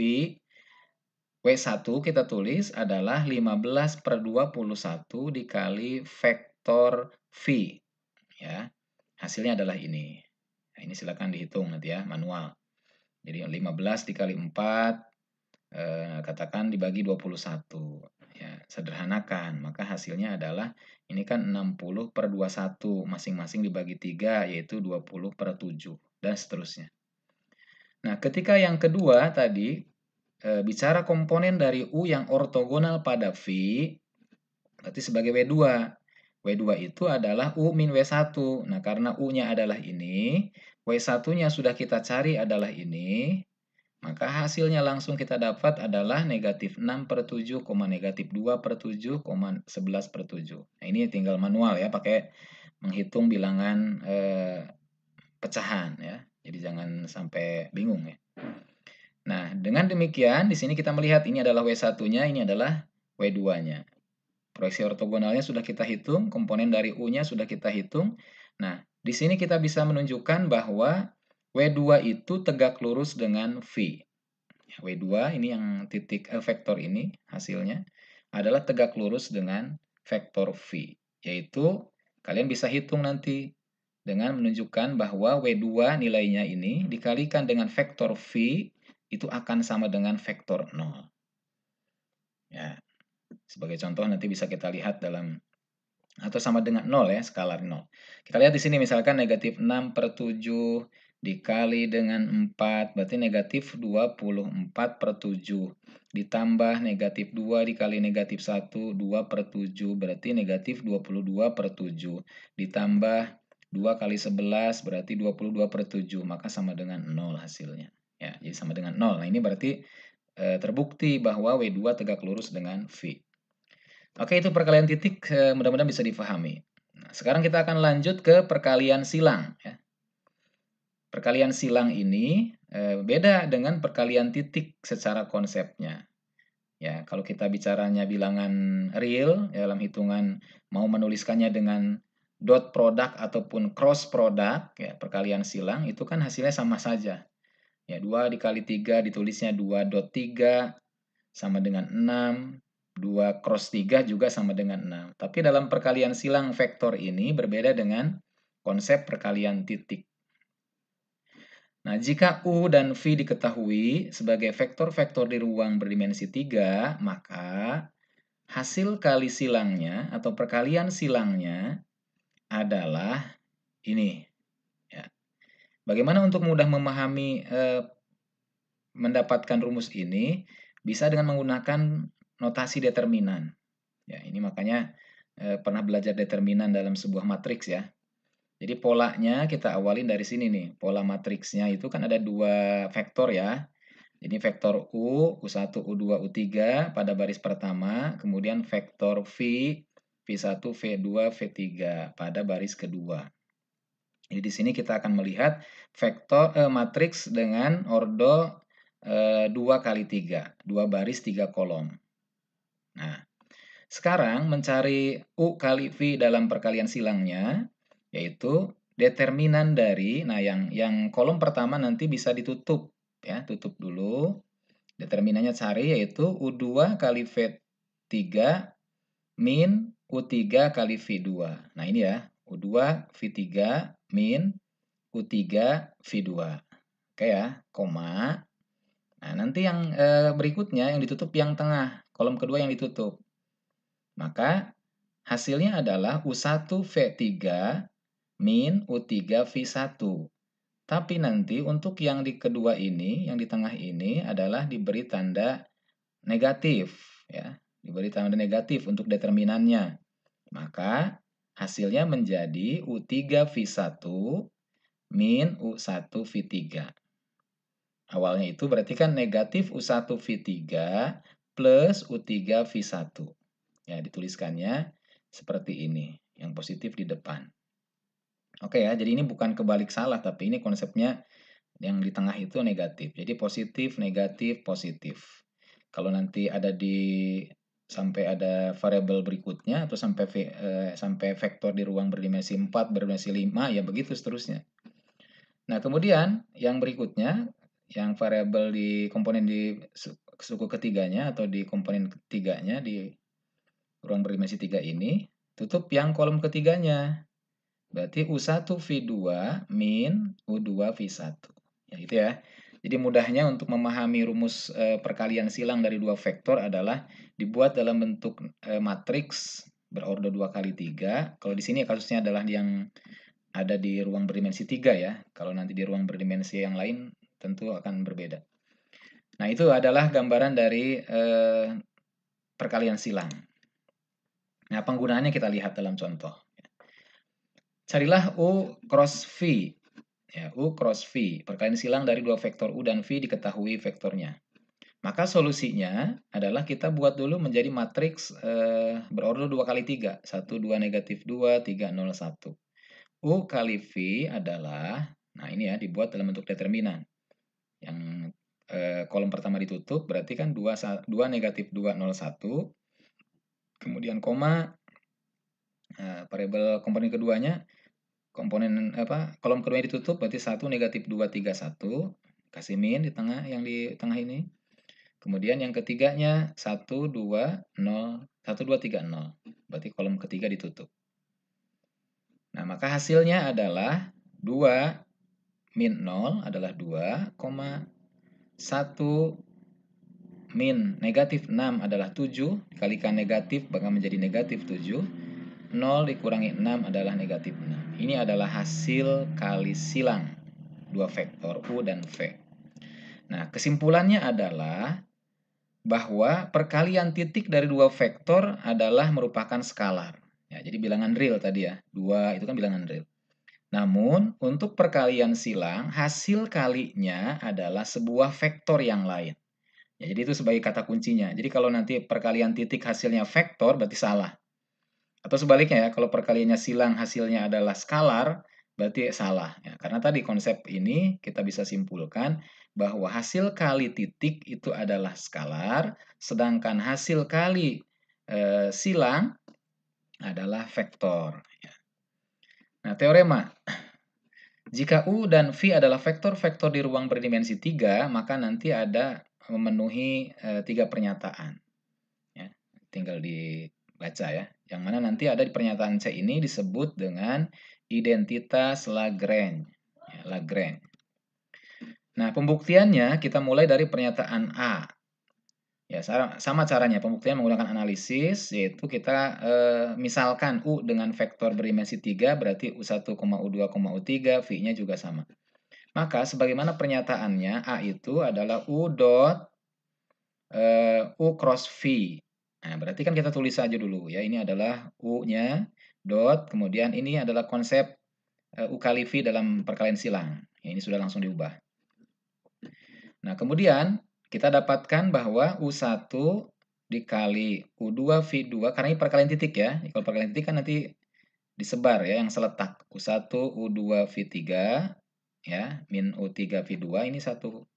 W1 kita tulis adalah 15 per 21 dikali vektor V. Ya, hasilnya adalah ini. Nah, ini silakan dihitung nanti ya, manual. Jadi 15 dikali 4, katakan dibagi 21. Ya, sederhanakan. Maka hasilnya adalah, ini kan 60 per 21. Masing-masing dibagi 3, yaitu 20 per 7. Dan seterusnya. Nah, ketika yang kedua tadi, bicara komponen dari U yang ortogonal pada V, berarti sebagai W2. W2 itu adalah U min W1. Nah, karena U-nya adalah ini, W1-nya sudah kita cari adalah ini, maka hasilnya langsung kita dapat adalah negatif 6 per 7, negatif 2 per 7, 11 per 7. Nah, ini tinggal manual ya, pakai menghitung bilangan pecahan ya. Jadi jangan sampai bingung ya. Nah, dengan demikian, di sini kita melihat ini adalah W1-nya, ini adalah W2-nya. Proyeksi ortogonalnya sudah kita hitung, komponen dari U-nya sudah kita hitung. Nah, di sini kita bisa menunjukkan bahwa W2 itu tegak lurus dengan V. W2 ini yang titik vektor ini hasilnya adalah tegak lurus dengan vektor V. Yaitu kalian bisa hitung nanti dengan menunjukkan bahwa W2 nilainya ini dikalikan dengan vektor V itu akan sama dengan vektor 0. Ya, sebagai contoh nanti bisa kita lihat dalam, atau sama dengan 0 ya, skalar 0. Kita lihat di sini misalkan negatif 6 per 7 dikali dengan 4, berarti negatif 24 per 7. Ditambah negatif 2 dikali negatif 1, 2 per 7, berarti negatif 22 per 7. Ditambah 2 kali 11, berarti 22 per 7, maka sama dengan 0 hasilnya. Ya, jadi sama dengan 0. Nah, ini berarti terbukti bahwa W2 tegak lurus dengan V. Oke, itu perkalian titik, mudah-mudahan bisa difahami. Nah, sekarang kita akan lanjut ke perkalian silang. Ya. Perkalian silang ini beda dengan perkalian titik secara konsepnya. Ya, kalau kita bicaranya bilangan real, ya, dalam hitungan mau menuliskannya dengan dot product ataupun cross product, ya, perkalian silang, itu kan hasilnya sama saja. Ya, 2 dikali 3 ditulisnya 2.3 sama dengan 6, 2 cross 3 juga sama dengan 6. Tapi dalam perkalian silang vektor ini berbeda dengan konsep perkalian titik. Nah, jika U dan V diketahui sebagai vektor-vektor di ruang berdimensi 3, maka hasil kali silangnya atau perkalian silangnya adalah ini. Ya. Bagaimana untuk mudah memahami mendapatkan rumus ini? Bisa dengan menggunakan notasi determinan. Ya, ini makanya pernah belajar determinan dalam sebuah matriks ya. Jadi polanya kita awalin dari sini nih. Pola matriksnya itu kan ada 2 vektor ya. Ini vektor U1, U2, U3 pada baris pertama, kemudian vektor V, V1, V2, V3 pada baris kedua. Jadi di sini kita akan melihat vektor matriks dengan ordo 2 kali 3, 2 baris 3 kolom. Nah, sekarang mencari U kali V dalam perkalian silangnya, yaitu determinan dari, nah yang kolom pertama nanti bisa ditutup, ya, tutup dulu. Determinannya cari yaitu U2 kali V3 min U3 kali V2. Nah ini ya, U2 V3 min U3 V2. Oke ya, koma. Nah nanti yang berikutnya yang ditutup yang tengah, kolom kedua yang ditutup. Maka hasilnya adalah U1 V3 min U3 V1. Tapi nanti untuk yang di kedua ini, yang di tengah ini adalah diberi tanda negatif. Ya, diberi tanda negatif untuk determinannya. Maka hasilnya menjadi U3 V1 min U1 V3. Awalnya itu berarti kan negatif U1 V3 plus U3 V1. Ya, dituliskannya seperti ini, yang positif di depan. Oke ya, jadi ini bukan kebalik salah, tapi ini konsepnya yang di tengah itu negatif. Jadi positif, negatif, positif. Kalau nanti ada sampai ada variabel berikutnya atau sampai vektor di ruang berdimensi 4, berdimensi 5, ya begitu seterusnya. Nah, kemudian yang berikutnya, yang variabel di komponen di suku ketiganya atau di komponen ketiganya di ruang berdimensi 3 ini, tutup yang kolom ketiganya. Berarti U1 V2 min U2 V1. Ya, gitu ya. Jadi mudahnya untuk memahami rumus perkalian silang dari dua vektor adalah dibuat dalam bentuk matriks berordo 2 kali 3. Kalau di sini kasusnya adalah yang ada di ruang berdimensi 3 ya. Kalau nanti di ruang berdimensi yang lain tentu akan berbeda. Nah, itu adalah gambaran dari perkalian silang. Nah, penggunaannya kita lihat dalam contoh. Carilah U cross V. Ya, U cross V. Perkalian silang dari dua vektor U dan V diketahui vektornya. Maka solusinya adalah kita buat dulu menjadi matriks berordo 2 kali 3. 1, 2, negatif 2, 3, 0, 1. U kali V adalah, nah ini ya, dibuat dalam bentuk determinan. Yang kolom pertama ditutup, berarti kan 2 negatif 2, 0, 1. Kemudian koma, variabel komponen keduanya, kolom kedua ditutup berarti 1 negatif 2 3 1, kasih min di tengah, yang di tengah ini. Kemudian yang ketiganya 1 2 0 1 2 3 0. Berarti kolom ketiga ditutup. Nah, maka hasilnya adalah 2 min 0 adalah 2, 1 min negatif 6 adalah 7, dikalikan negatif maka menjadi negatif 7. 0 dikurangi 6 adalah negatif 6. Ini adalah hasil kali silang dua vektor U dan V. Nah, kesimpulannya adalah bahwa perkalian titik dari dua vektor adalah merupakan skalar. Ya, jadi bilangan real tadi ya. 2 itu kan bilangan real. Namun, untuk perkalian silang, hasil kalinya adalah sebuah vektor yang lain. Ya, jadi itu sebagai kata kuncinya. Jadi kalau nanti perkalian titik hasilnya vektor, berarti salah. Atau sebaliknya ya, kalau perkaliannya silang hasilnya adalah skalar, berarti salah. Ya, karena tadi konsep ini kita bisa simpulkan bahwa hasil kali titik itu adalah skalar, sedangkan hasil kali silang adalah vektor. Ya. Nah, teorema. Jika U dan V adalah vektor-vektor di ruang berdimensi 3, maka nanti ada memenuhi 3 pernyataan. Ya, tinggal dibaca ya. Yang mana nanti ada di pernyataan C ini disebut dengan identitas Lagrange. Ya, Lagrange. Nah, pembuktiannya kita mulai dari pernyataan A. Ya, sama caranya pembuktian menggunakan analisis, yaitu kita misalkan U dengan vektor berdimensi 3, berarti U1, U2, U3, V-nya juga sama. Maka sebagaimana pernyataannya, A itu adalah U dot U cross V. Nah, berarti kan kita tulis saja dulu ya, ini adalah U-nya, dot, kemudian ini adalah konsep U kali V dalam perkalian silang. Ya, ini sudah langsung diubah. Nah, kemudian kita dapatkan bahwa U1 dikali U2 V2, karena ini perkalian titik ya. Kalau perkalian titik kan nanti disebar ya, yang seletak. U1 U2 V3 ya, min U3 V2 ini satu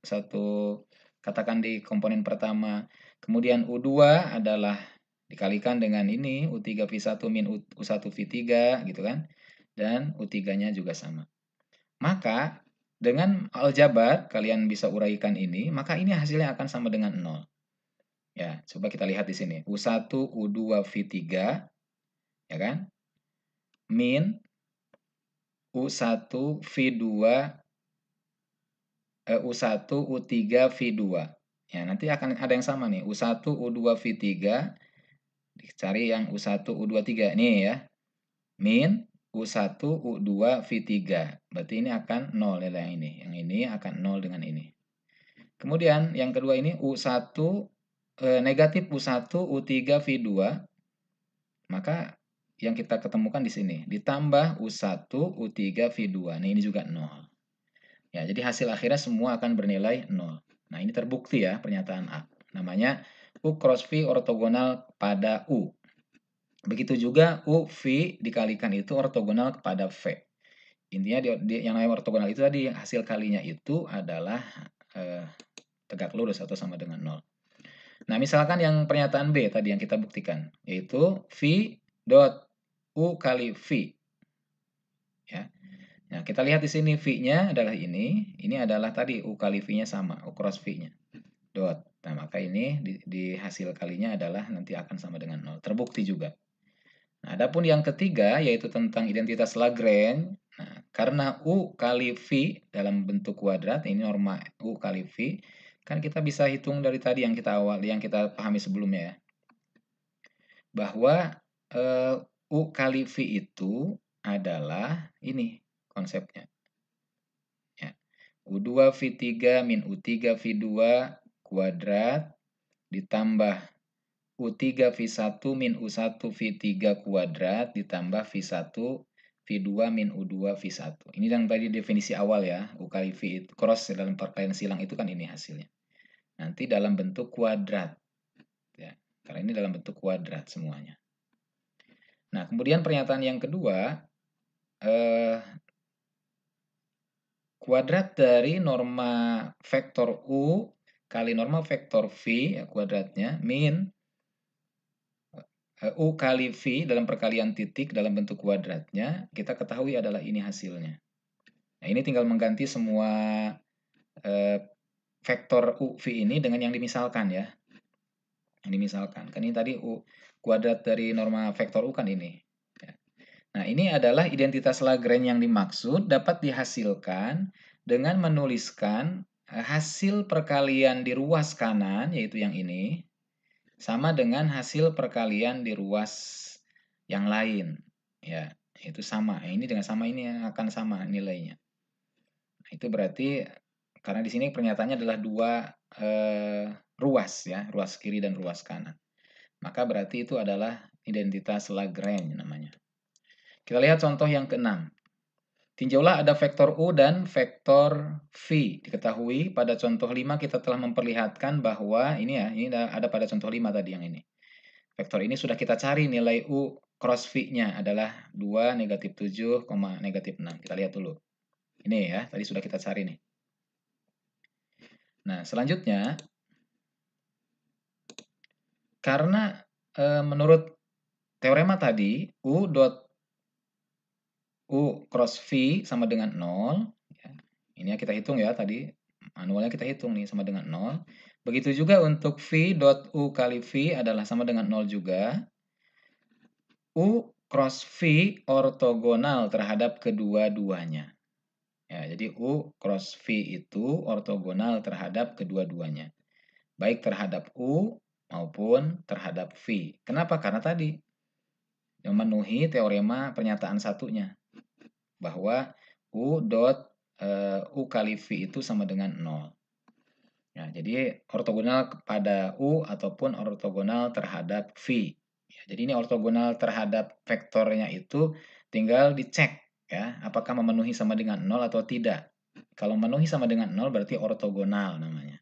katakan di komponen pertama. Kemudian U2 adalah dikalikan dengan ini U3 V1 min U1 V3 gitu kan. Dan U3-nya juga sama. Maka dengan aljabar kalian bisa uraikan ini, maka ini hasilnya akan sama dengan 0. Ya, coba kita lihat di sini. U1 U2 V3 ya kan? Min U1 V2 U1 U3 V2. Ya, nanti akan ada yang sama nih. U1 U2 V3 dicari yang U1 U2 3 nih ya. Min U1 U2 V3. Berarti ini akan 0 nilai yang ini. Yang ini akan 0 dengan ini. Kemudian yang kedua ini U1 negatif U1 U3 V2. Maka yang kita ketemukan di sini ditambah U1 U3 V2. Nah, ini juga 0. Ya, jadi hasil akhirnya semua akan bernilai 0. Nah, ini terbukti ya pernyataan A. Namanya U cross V ortogonal pada U. Begitu juga U V dikalikan itu ortogonal kepada V. Intinya yang namanya ortogonal itu tadi hasil kalinya itu adalah tegak lurus atau sama dengan 0. Nah, misalkan yang pernyataan B tadi yang kita buktikan, yaitu V dot U kali V. Ya. Nah, kita lihat di sini V-nya adalah ini adalah tadi U kali V-nya sama, U cross V-nya. Dot. Nah, maka ini di hasil kalinya adalah nanti akan sama dengan 0. Terbukti juga. Nah, adapun yang ketiga yaitu tentang identitas Lagrange. Nah, karena U kali V dalam bentuk kuadrat, ini norma U kali V, kan kita bisa hitung dari tadi yang kita pahami sebelumnya ya. Bahwa U kali V itu adalah ini konsepnya. Ya. U2 V3 min U3 V2 kuadrat ditambah U3 V1 min U1 V3 kuadrat ditambah V1 V2 min U2 V1. Ini yang tadi definisi awal ya, U kali V itu cross dalam perkalian silang itu kan ini hasilnya. Nanti dalam bentuk kuadrat. Ya, karena ini dalam bentuk kuadrat semuanya. Nah, kemudian pernyataan yang kedua, kuadrat dari norma vektor U kali norma vektor V ya, kuadratnya min U kali V dalam perkalian titik dalam bentuk kuadratnya, kita ketahui adalah ini hasilnya. Nah, ini tinggal mengganti semua vektor U, V ini dengan yang dimisalkan ya. Yang dimisalkan. Kan ini tadi U kuadrat dari norma vektor U kan ini. Ya. Nah, ini adalah identitas Lagrange yang dimaksud dapat dihasilkan dengan menuliskan hasil perkalian di ruas kanan, yaitu yang ini, sama dengan hasil perkalian di ruas yang lain. Ya, itu sama. Ini dengan sama ini akan sama nilainya. Nah, itu berarti karena di sini pernyataannya adalah dua ruas ya, ruas kiri dan ruas kanan. Maka berarti itu adalah identitas Lagrange namanya. Kita lihat contoh yang keenam. Tinjaulah ada vektor U dan vektor V. Diketahui pada contoh 5 kita telah memperlihatkan bahwa ini ya, ini ada pada contoh 5 tadi yang ini. Vektor ini sudah kita cari nilai U cross V-nya adalah 2, negatif 7, negatif 6. Kita lihat dulu. Ini ya, tadi sudah kita cari nih. Nah, selanjutnya, karena menurut teorema tadi, U dot U cross V sama dengan 0. Ya. Ini kita hitung ya tadi. Manualnya kita hitung nih sama dengan 0. Begitu juga untuk V dot U kali V adalah sama dengan 0 juga. U cross V ortogonal terhadap kedua-duanya. Ya, jadi U cross V itu ortogonal terhadap kedua-duanya. Baik terhadap U maupun terhadap V. Kenapa? Karena tadi memenuhi teorema pernyataan satunya. Bahwa U dot U kali V itu sama dengan 0. Ya, jadi ortogonal kepada U ataupun ortogonal terhadap V. Ya, jadi ini ortogonal terhadap vektornya itu tinggal dicek ya, apakah memenuhi sama dengan 0 atau tidak. Kalau memenuhi sama dengan 0 berarti ortogonal namanya.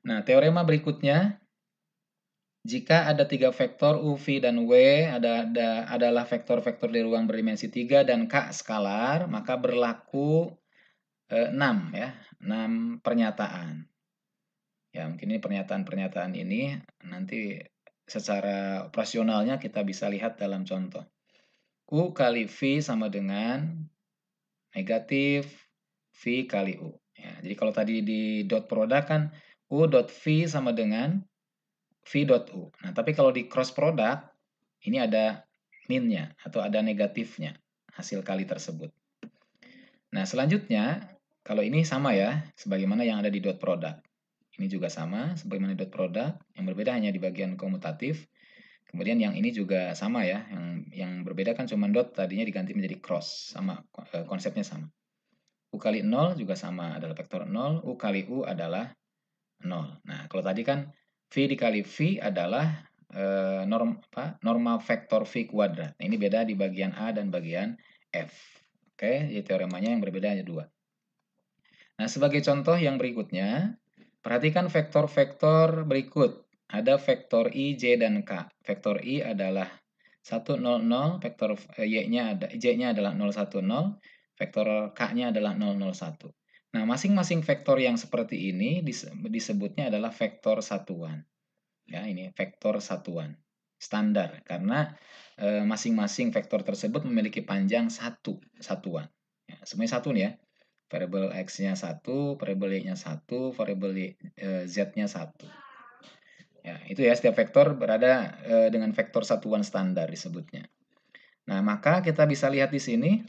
Nah, teorema berikutnya, jika ada 3 vektor U, V, dan W adalah vektor-vektor di ruang berdimensi 3 dan K skalar, maka berlaku 6 ya, 6 pernyataan. Ya, mungkin ini pernyataan-pernyataan ini nanti secara operasionalnya kita bisa lihat dalam contoh. U kali V sama dengan negatif V kali U. Ya, jadi kalau tadi di dot product kan U dot V sama dengan V dot U. Nah, tapi kalau di cross product ini ada minnya atau ada negatifnya hasil kali tersebut. Nah, selanjutnya kalau ini sama ya, sebagaimana yang ada di dot product. Ini juga sama, sebagaimana dot product, yang berbeda hanya di bagian komutatif. Kemudian yang ini juga sama ya, yang berbeda kan cuma dot tadinya diganti menjadi cross, sama konsepnya sama. U kali 0 juga sama, adalah vektor 0, U kali U adalah 0. Nah, kalau tadi kan V dikali V adalah norma vektor V kuadrat. Nah, ini beda di bagian A dan bagian F. Oke, jadi teoremanya yang berbeda hanya dua. Nah, sebagai contoh yang berikutnya, perhatikan vektor-vektor berikut. Ada vektor I, J, dan K. Vektor I adalah 1, 0, 0. Vektor J-nya adalah 0, 1, 0. Vektor K-nya adalah 0, 0, 1. Nah, masing-masing vektor yang seperti ini disebutnya adalah vektor satuan. Ya, ini vektor satuan. Standar, karena masing-masing vektor tersebut memiliki panjang satuan. Ya, semuanya satu nih ya. Variabel X-nya 1, variabel Y-nya 1, variabel Z-nya 1. Ya, itu ya, setiap vektor berada dengan vektor satuan standar disebutnya. Nah, maka kita bisa lihat di sini,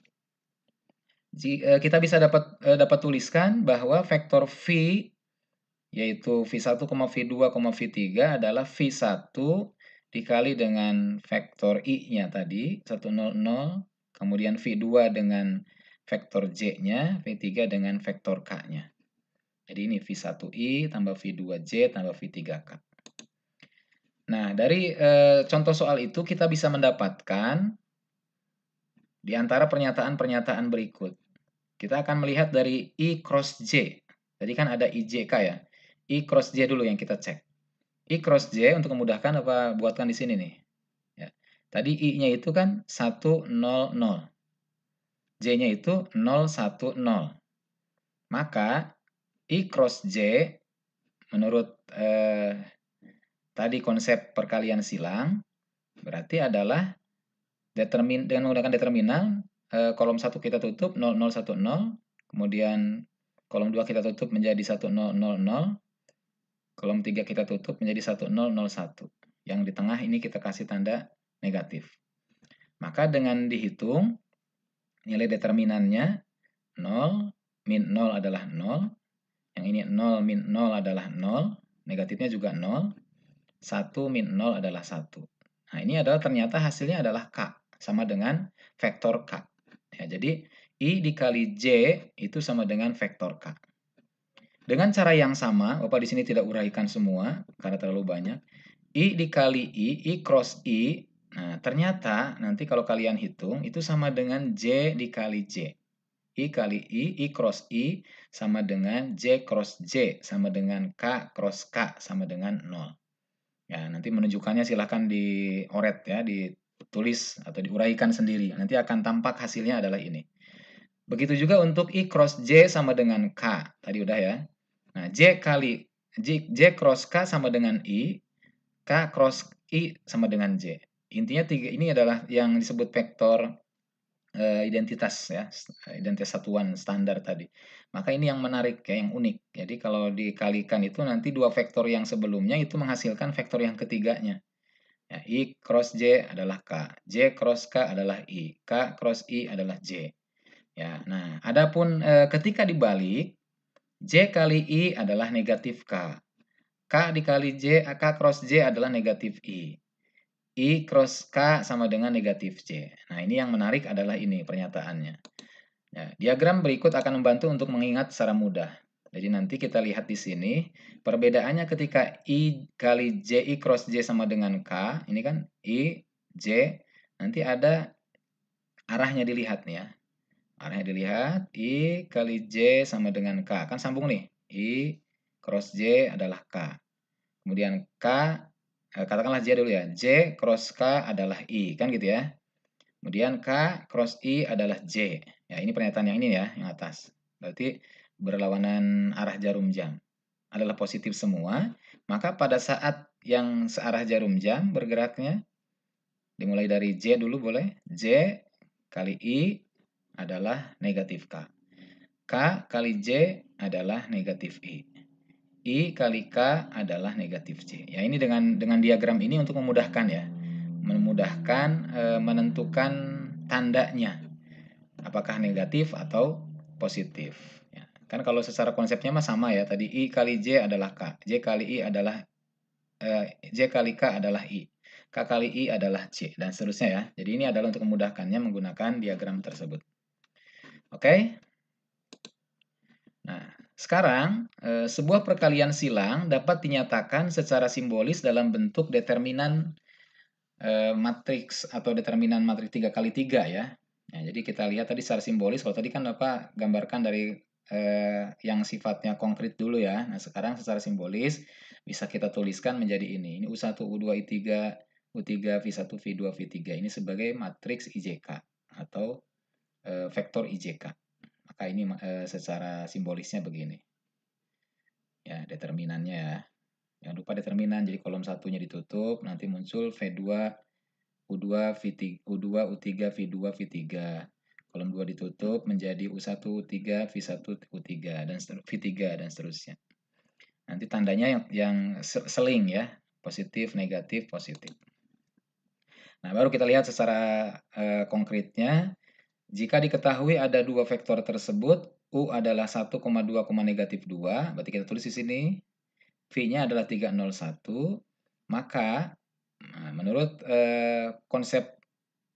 kita bisa dapat tuliskan bahwa vektor V, yaitu V1, V2, V3 adalah V1 dikali dengan vektor I-nya tadi, 100, kemudian V2 dengan vektor J-nya, V3 dengan vektor K-nya. Jadi ini V1I tambah V2J tambah V3K. Nah, dari contoh soal itu kita bisa mendapatkan di antara pernyataan-pernyataan berikut. Kita akan melihat dari I cross J. Tadi kan ada IJK ya. I cross J dulu yang kita cek. I cross J untuk memudahkan apa buatkan di sini nih. Ya. Tadi I-nya itu kan 1, 0, 0. J-nya itu 0, 1, 0. Maka I cross J menurut tadi konsep perkalian silang berarti adalah dengan menggunakan determinan kolom 1 kita tutup 0, 0, 1, 0. Kemudian kolom 2 kita tutup menjadi 1, 0, 0, 0. Kolom 3 kita tutup menjadi 1, 0, 0, 1. Yang di tengah ini kita kasih tanda negatif. Maka dengan dihitung, nilai determinannya 0, min 0 adalah 0. Yang ini 0, min 0 adalah 0. Negatifnya juga 0. 1, min 0 adalah 1. Nah, ini adalah ternyata hasilnya adalah K. Sama dengan vektor K. Ya, jadi, I dikali J itu sama dengan vektor K. Dengan cara yang sama, Bapak di sini tidak uraikan semua karena terlalu banyak. I dikali I cross I. Nah, ternyata nanti kalau kalian hitung itu sama dengan J dikali J. I kali I cross I sama dengan J cross J sama dengan K cross K sama dengan 0. Ya, nanti menunjukkannya silahkan dioret ya, ditulis atau diuraikan sendiri. Nanti akan tampak hasilnya adalah ini. Begitu juga untuk I cross J sama dengan K. Tadi udah ya. Nah, J cross K sama dengan I, K cross I sama dengan J. Intinya tiga ini adalah yang disebut vektor identitas ya, identitas satuan standar tadi. Maka ini yang menarik ya, yang unik. Jadi kalau dikalikan itu nanti dua vektor yang sebelumnya itu menghasilkan vektor yang ketiganya. Ya, I cross J adalah K, J cross K adalah I, K cross I adalah J. Ya, nah, adapun ketika dibalik, J kali I adalah negatif K. K dikali J, K cross J adalah negatif I. I cross K sama dengan negatif J. Nah, ini yang menarik adalah ini pernyataannya. Ya, diagram berikut akan membantu untuk mengingat secara mudah. Jadi nanti kita lihat di sini, perbedaannya ketika I kali J, I cross J sama dengan K, ini kan I, J, nanti ada arahnya dilihat nih ya. Arahnya dilihat, I kali J sama dengan K. Kan sambung nih, I cross J adalah K. Kemudian K, katakanlah J dulu ya, J cross K adalah I, kan gitu ya. Kemudian K cross I adalah J. Ya, ini pernyataan yang ini ya, yang atas. Berarti berlawanan arah jarum jam. Adalah positif semua, maka pada saat yang searah jarum jam bergeraknya, dimulai dari J dulu boleh. J kali I adalah negatif K. K kali J adalah negatif I. I kali K adalah negatif J. Ya, ini dengan diagram ini untuk memudahkan ya. Memudahkan menentukan tandanya. Apakah negatif atau positif. Ya, kan kalau secara konsepnya mah sama ya. Tadi I kali J adalah K. J kali I adalah J kali K adalah I. K kali I adalah J. Dan seterusnya ya. Jadi ini adalah untuk memudahkannya menggunakan diagram tersebut. Oke? Nah, sekarang sebuah perkalian silang dapat dinyatakan secara simbolis dalam bentuk determinan matriks atau determinan matriks 3 kali 3 ya. Nah, jadi kita lihat tadi secara simbolis, kalau tadi kan Bapak gambarkan dari yang sifatnya konkret dulu ya. Nah, sekarang secara simbolis bisa kita tuliskan menjadi ini. Ini U1, U2, I3, U3, V1, V2, V3. Ini sebagai matriks IJK atau vektor IJK. Maka ini secara simbolisnya begini. Ya, determinannya ya. Jangan lupa determinan, jadi kolom satunya ditutup, nanti muncul V2, U2, V3, U2, U3, V2, V3. Kolom 2 ditutup menjadi U1, U3, V1, U3, dan V3, dan seterusnya. Nanti tandanya yang seling ya, positif, negatif, positif. Nah, baru kita lihat secara konkretnya. Jika diketahui ada dua vektor tersebut, U adalah 1,2, negatif 2, berarti kita tulis di sini, V-nya adalah 301, maka menurut konsep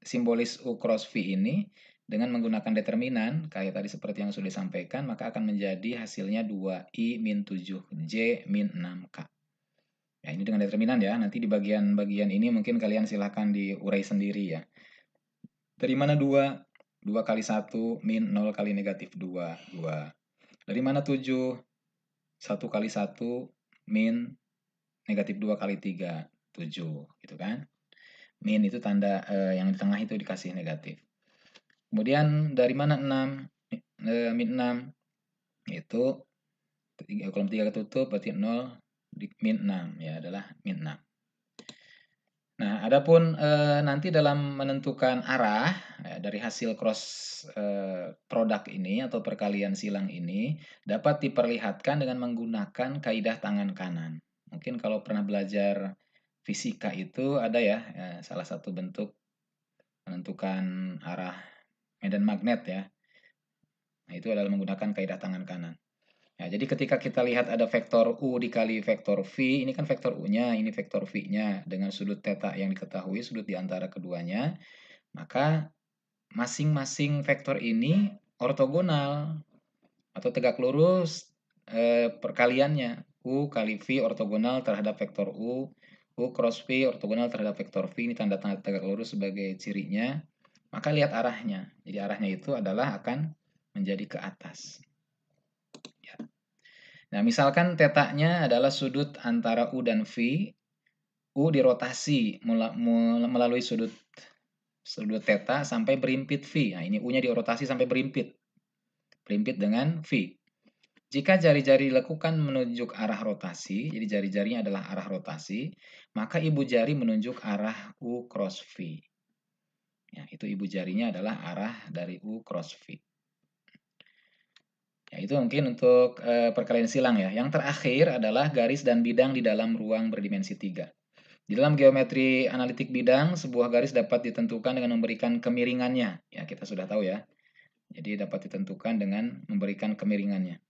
simbolis U cross V ini, dengan menggunakan determinan, kayak tadi seperti yang sudah disampaikan, maka akan menjadi hasilnya 2I min 7J min 6K. Ya, ini dengan determinan ya, nanti di bagian-bagian ini mungkin kalian silahkan diurai sendiri ya. Dari mana 2? 2 kali 1 min 0 kali negatif 2, 2. Dari mana 7? 1 kali 1 min negatif 2 kali 3, 7. Gitu kan. Min itu tanda yang di tengah itu dikasih negatif. Kemudian dari mana 6? Min 6. Itu kolom 3 ketutup, berarti 0 min 6. Ya, adalah min 6. Nah, adapun nanti dalam menentukan arah dari hasil cross produk ini atau perkalian silang ini dapat diperlihatkan dengan menggunakan kaidah tangan kanan. Mungkin kalau pernah belajar fisika itu ada ya, salah satu bentuk menentukan arah medan magnet ya. Nah, itu adalah menggunakan kaidah tangan kanan. Ya, jadi ketika kita lihat ada vektor U dikali vektor V, ini kan vektor U-nya, ini vektor V-nya, dengan sudut theta yang diketahui, sudut di antara keduanya, maka masing-masing vektor ini ortogonal atau tegak lurus perkaliannya. U kali V ortogonal terhadap vektor U, U cross V ortogonal terhadap vektor V, ini tanda-tanda tegak lurus sebagai cirinya. Maka lihat arahnya. Jadi arahnya itu adalah akan menjadi ke atas. Nah, misalkan tetanya adalah sudut antara U dan V. U dirotasi melalui sudut theta sampai berimpit V. Nah, ini U-nya dirotasi sampai berimpit. Berimpit dengan V. Jika jari-jari dilekukan menunjuk arah rotasi, jadi jari-jarinya adalah arah rotasi, maka ibu jari menunjuk arah U cross V. Ya, itu ibu jarinya adalah arah dari U cross V. Ya, itu mungkin untuk perkalian silang ya. Yang terakhir adalah garis dan bidang di dalam ruang berdimensi 3. Di dalam geometri analitik bidang, sebuah garis dapat ditentukan dengan memberikan kemiringannya. Ya, kita sudah tahu ya. Jadi dapat ditentukan dengan memberikan kemiringannya.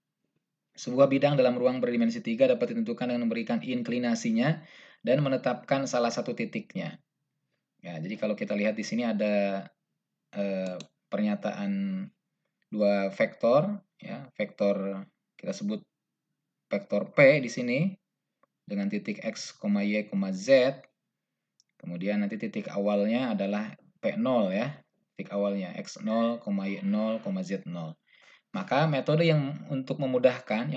Sebuah bidang dalam ruang berdimensi 3 dapat ditentukan dengan memberikan inklinasinya dan menetapkan salah satu titiknya. Ya, jadi kalau kita lihat di sini ada pernyataan dua vektor, ya, vektor kita sebut vektor P di sini dengan titik X, Y, Z. Kemudian nanti titik awalnya adalah P0 ya, titik awalnya X0, Y0, Z0. Maka metode yang memudahkan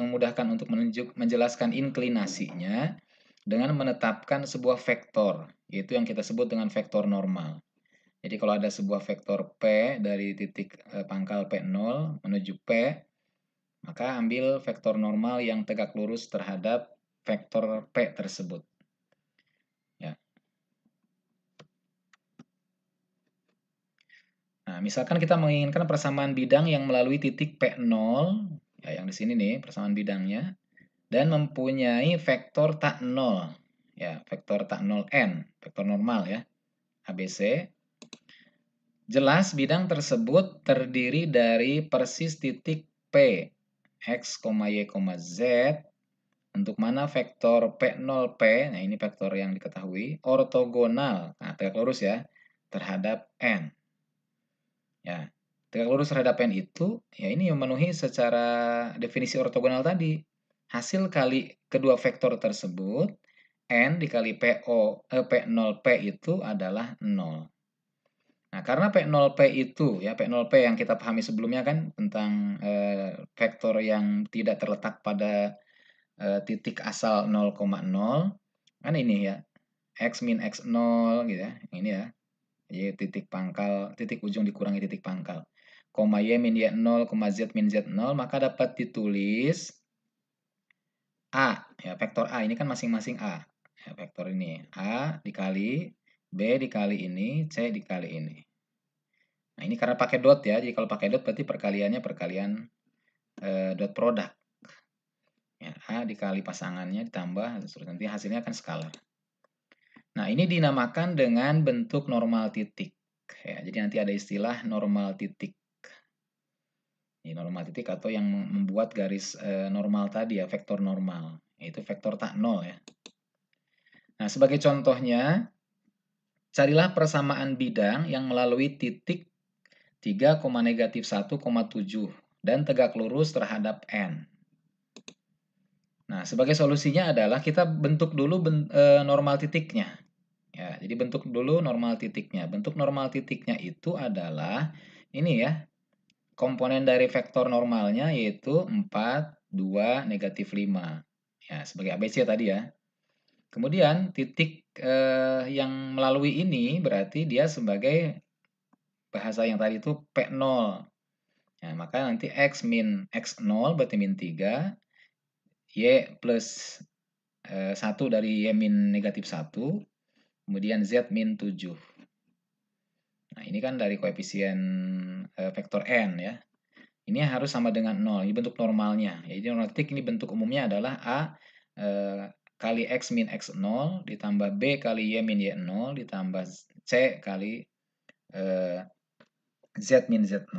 untuk menjelaskan inklinasinya dengan menetapkan sebuah vektor, yaitu yang kita sebut dengan vektor normal. Jadi kalau ada sebuah vektor P dari titik pangkal P0 menuju P, maka ambil vektor normal yang tegak lurus terhadap vektor P tersebut. Ya. Nah, misalkan kita menginginkan persamaan bidang yang melalui titik P0, ya yang di sini nih persamaan bidangnya, dan mempunyai vektor tak 0, ya vektor tak 0n, vektor normal ya, ABC. Jelas bidang tersebut terdiri dari persis titik P, X, Y, Z, untuk mana vektor P0P, nah ini vektor yang diketahui, ortogonal, nah tegak lurus ya, terhadap N. Ya, tegak lurus terhadap N itu, ya ini memenuhi secara definisi ortogonal tadi. Hasil kali kedua vektor tersebut, N dikali P0P itu adalah 0. Nah, karena P0P itu, ya P0P yang kita pahami sebelumnya kan tentang vektor yang tidak terletak pada titik asal 0,0, kan ini ya, X min X0 gitu ya, ini ya, jadi titik pangkal, titik ujung dikurangi titik pangkal, koma Y min Y0, Z min Z0, maka dapat ditulis A, ya vektor A ini kan masing-masing A, ya, vektor ini A dikali B dikali ini, C dikali ini. Nah, ini karena pakai dot ya. Jadi kalau pakai dot berarti perkaliannya perkalian dot produk. Ya, A dikali pasangannya ditambah, terus nanti hasilnya akan skalar. Nah, ini dinamakan dengan bentuk normal titik. Ya, jadi nanti ada istilah normal titik. Ini normal titik atau yang membuat garis normal tadi ya, vektor normal. Yaitu vektor tak 0 ya. Nah, sebagai contohnya, carilah persamaan bidang yang melalui titik 3, -1,7 dan tegak lurus terhadap N. Nah, sebagai solusinya adalah kita bentuk dulu normal titiknya. Ya, jadi bentuk dulu normal titiknya. Bentuk normal titiknya itu adalah ini ya, komponen dari vektor normalnya yaitu 4, 2, -5. Ya, sebagai ABC tadi ya. Kemudian titik yang melalui ini berarti dia sebagai bahasa yang tadi itu P0. Nah, maka nanti X min X0 berarti min 3, Y plus 1 dari Y min -1, kemudian Z min 7. Nah, ini kan dari koefisien vektor N ya. Ini harus sama dengan 0, ini bentuk normalnya. Jadi normal titik ini bentuk umumnya adalah A kali X min X0 ditambah B kali Y min Y0 ditambah C kali Z min Z0.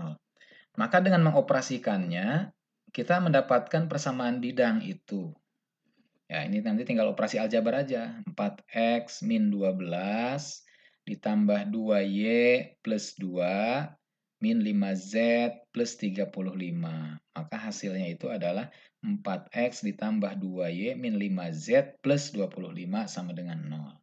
Maka dengan mengoperasikannya, kita mendapatkan persamaan bidang itu. Ya, ini nanti tinggal operasi aljabar aja. 4X min 12 ditambah 2Y plus 2 min 5Z plus 35. Maka hasilnya itu adalah 4X ditambah 2Y min 5Z plus 25 sama dengan 0.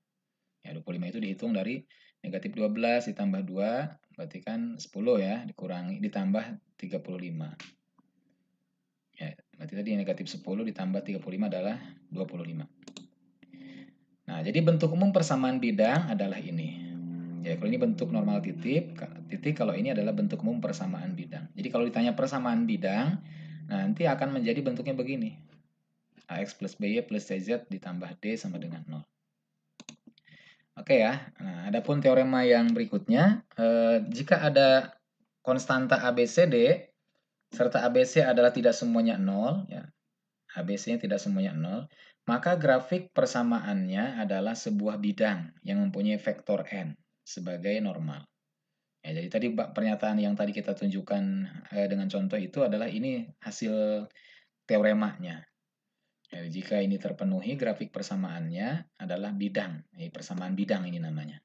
Ya, 25 itu dihitung dari negatif 12 ditambah 2, berarti kan 10 ya, dikurangi ditambah 35. Ya, berarti tadi negatif 10 ditambah 35 adalah 25. Nah, jadi bentuk umum persamaan bidang adalah ini. Ya, kalau ini bentuk normal titik, kalau ini adalah bentuk umum persamaan bidang. Jadi kalau ditanya persamaan bidang, nanti akan menjadi bentuknya begini. AX plus BY plus CZ ditambah D sama dengan 0. Oke ya. Nah, adapun teorema yang berikutnya, jika ada konstanta ABCD serta ABC adalah tidak semuanya 0, ya, ABC-nya tidak semuanya 0, maka grafik persamaannya adalah sebuah bidang yang mempunyai vektor n sebagai normal. Ya, jadi tadi pernyataan yang tadi kita tunjukkan dengan contoh itu adalah ini hasil teoremanya. Ya, jika ini terpenuhi, grafik persamaannya adalah bidang. Persamaan bidang ini namanya.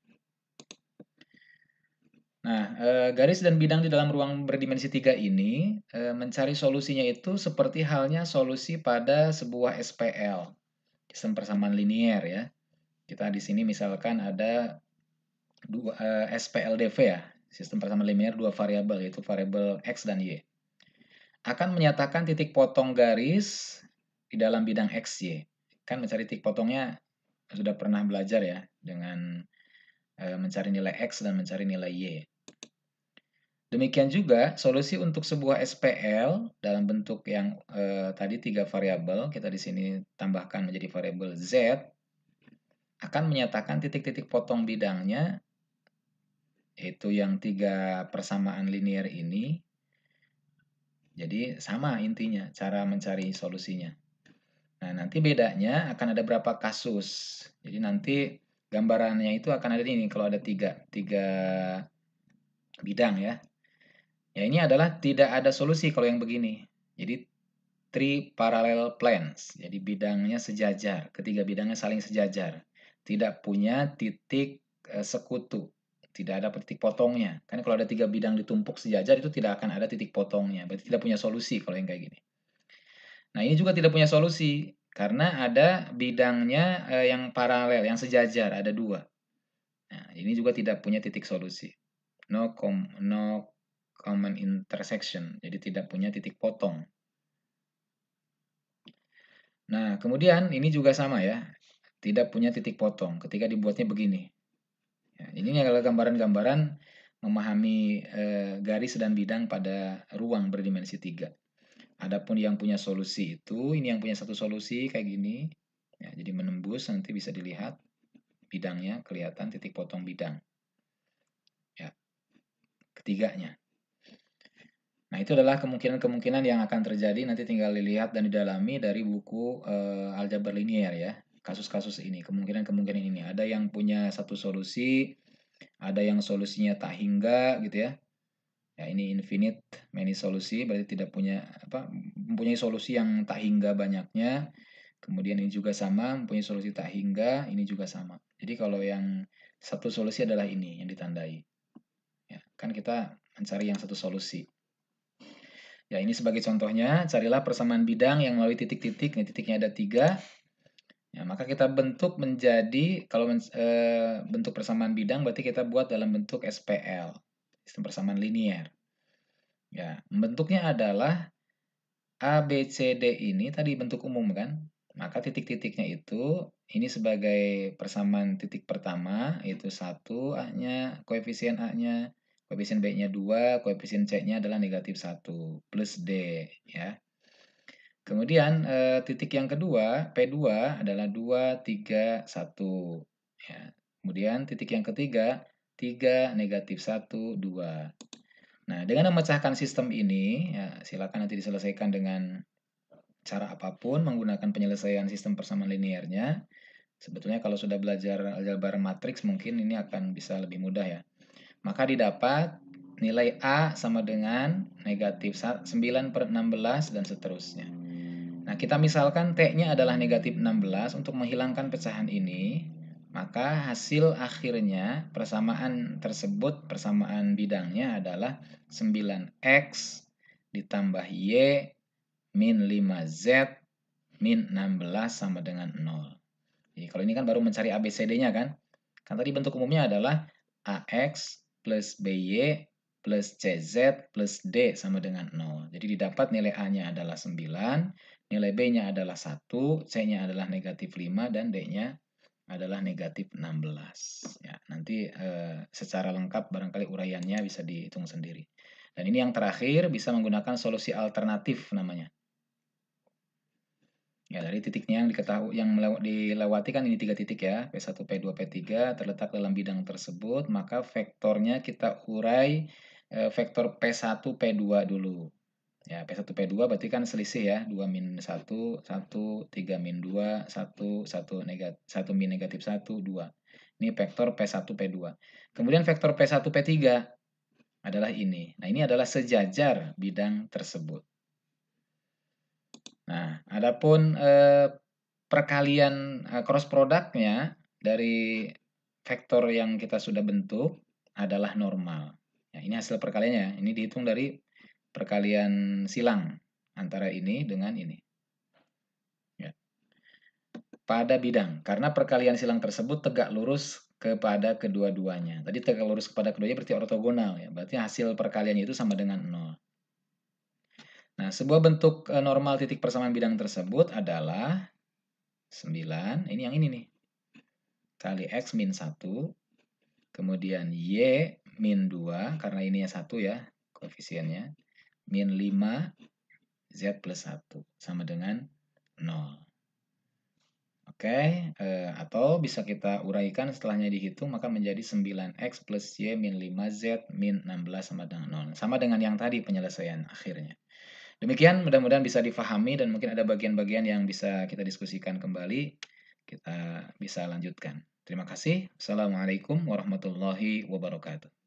Nah, garis dan bidang di dalam ruang berdimensi 3 ini mencari solusinya itu seperti halnya solusi pada sebuah SPL, sistem persamaan linear ya. Kita di sini misalkan ada SPLDV ya, sistem persamaan linear dua variabel, yaitu variabel X dan Y. Akan menyatakan titik potong garis di dalam bidang XY. Kan mencari titik potongnya sudah pernah belajar ya, dengan mencari nilai X dan mencari nilai Y. Demikian juga solusi untuk sebuah SPL dalam bentuk yang tadi 3 variabel, kita di sini tambahkan menjadi variabel Z, akan menyatakan titik-titik potong bidangnya, yaitu yang 3 persamaan linear ini. Jadi sama intinya cara mencari solusinya. Nah, nanti bedanya akan ada berapa kasus. Jadi nanti gambarannya itu akan ada ini kalau ada tiga bidang ya. Ya, ini adalah tidak ada solusi kalau yang begini. Jadi three parallel planes. Jadi bidangnya sejajar, ketiga bidangnya saling sejajar. Tidak punya titik sekutu. Tidak ada titik potongnya. Kan kalau ada 3 bidang ditumpuk sejajar itu tidak akan ada titik potongnya. Berarti tidak punya solusi kalau yang kayak gini. Nah, ini juga tidak punya solusi karena ada bidangnya yang paralel, yang sejajar, ada 2. Nah, ini juga tidak punya titik solusi. No common intersection, jadi tidak punya titik potong. Nah, kemudian ini juga sama ya, tidak punya titik potong ketika dibuatnya begini. Ya, ini adalah gambaran-gambaran memahami garis dan bidang pada ruang berdimensi 3. Adapun yang punya solusi itu, ini yang punya satu solusi kayak gini. Ya, jadi menembus nanti bisa dilihat bidangnya, kelihatan titik potong bidang. Ya, ketiganya. Nah, itu adalah kemungkinan-kemungkinan yang akan terjadi, nanti tinggal dilihat dan didalami dari buku aljabar linear ya. Kasus-kasus ini, kemungkinan-kemungkinan ini. Ada yang punya satu solusi, ada yang solusinya tak hingga gitu ya. Ya, ini infinite many solusi, berarti tidak punya mempunyai solusi yang tak hingga banyaknya. Kemudian ini juga sama, mempunyai solusi tak hingga, ini juga sama. Jadi kalau yang satu solusi adalah ini yang ditandai. Ya, kan kita mencari yang satu solusi. Ya, ini sebagai contohnya, carilah persamaan bidang yang melalui titik-titik. Ini titiknya ada 3. Ya, maka kita bentuk menjadi, kalau bentuk persamaan bidang berarti kita buat dalam bentuk SPL, sistem persamaan linear. Ya, bentuknya adalah A, B, C, D ini tadi bentuk umum kan? Maka titik-titiknya itu, ini sebagai persamaan titik pertama, yaitu 1 A-nya, koefisien A-nya, koefisien B-nya 2, koefisien C-nya adalah negatif 1, plus D. Ya. Kemudian titik yang kedua, P2 adalah 2, 3, 1. Ya. Kemudian titik yang ketiga, 3, negatif 1, 2. Nah, dengan memecahkan sistem ini, ya, silakan nanti diselesaikan dengan cara apapun menggunakan penyelesaian sistem persamaan linearnya. Sebetulnya kalau sudah belajar aljabar matriks mungkin ini akan bisa lebih mudah ya. Maka didapat nilai A sama dengan negatif 9/16 dan seterusnya. Nah, kita misalkan T-nya adalah negatif 16 untuk menghilangkan pecahan ini, maka hasil akhirnya persamaan tersebut, persamaan bidangnya adalah 9X ditambah Y min 5Z min 16 sama dengan 0. Jadi kalau ini kan baru mencari ABCD-nya kan. Kan tadi bentuk umumnya adalah AX plus BY plus CZ plus D sama dengan 0. Jadi didapat nilai A-nya adalah 9, nilai B-nya adalah 1, C-nya adalah negatif 5, dan D-nya adalah negatif 16. Ya, nanti secara lengkap barangkali uraiannya bisa dihitung sendiri. Dan ini yang terakhir bisa menggunakan solusi alternatif namanya. Ya, dari titiknya yang dilewati kan ini 3 titik ya, P1, P2, P3 terletak dalam bidang tersebut, maka vektornya kita urai vektor P1, P2 dulu. Ya, P1, P2 berarti kan selisih ya, 2 min 1, 1, 3 min 2, 1, 1 min negatif 1, 2. Ini vektor P1, P2. Kemudian vektor P1, P3 adalah ini. Nah, ini adalah sejajar bidang tersebut. Nah, adapun perkalian cross produknya dari vektor yang kita sudah bentuk adalah normal. Ya, ini hasil perkaliannya. Ini dihitung dari perkalian silang antara ini dengan ini. Ya. Pada bidang, karena perkalian silang tersebut tegak lurus kepada kedua-duanya. Tadi tegak lurus kepada keduanya berarti ortogonal ya. Berarti hasil perkaliannya itu sama dengan 0. Nah, sebuah bentuk normal titik persamaan bidang tersebut adalah 9, ini yang ini nih, kali X min 1, kemudian Y min 2, karena ini 1 ya, koefisiennya, min 5, Z plus 1, sama dengan 0. Oke, atau bisa kita uraikan setelahnya dihitung, maka menjadi 9X plus Y min 5Z min 16 sama dengan 0. Sama dengan yang tadi penyelesaian akhirnya. Demikian, mudah-mudahan bisa difahami dan mungkin ada bagian-bagian yang bisa kita diskusikan kembali. Kita bisa lanjutkan. Terima kasih. Assalamualaikum warahmatullahi wabarakatuh.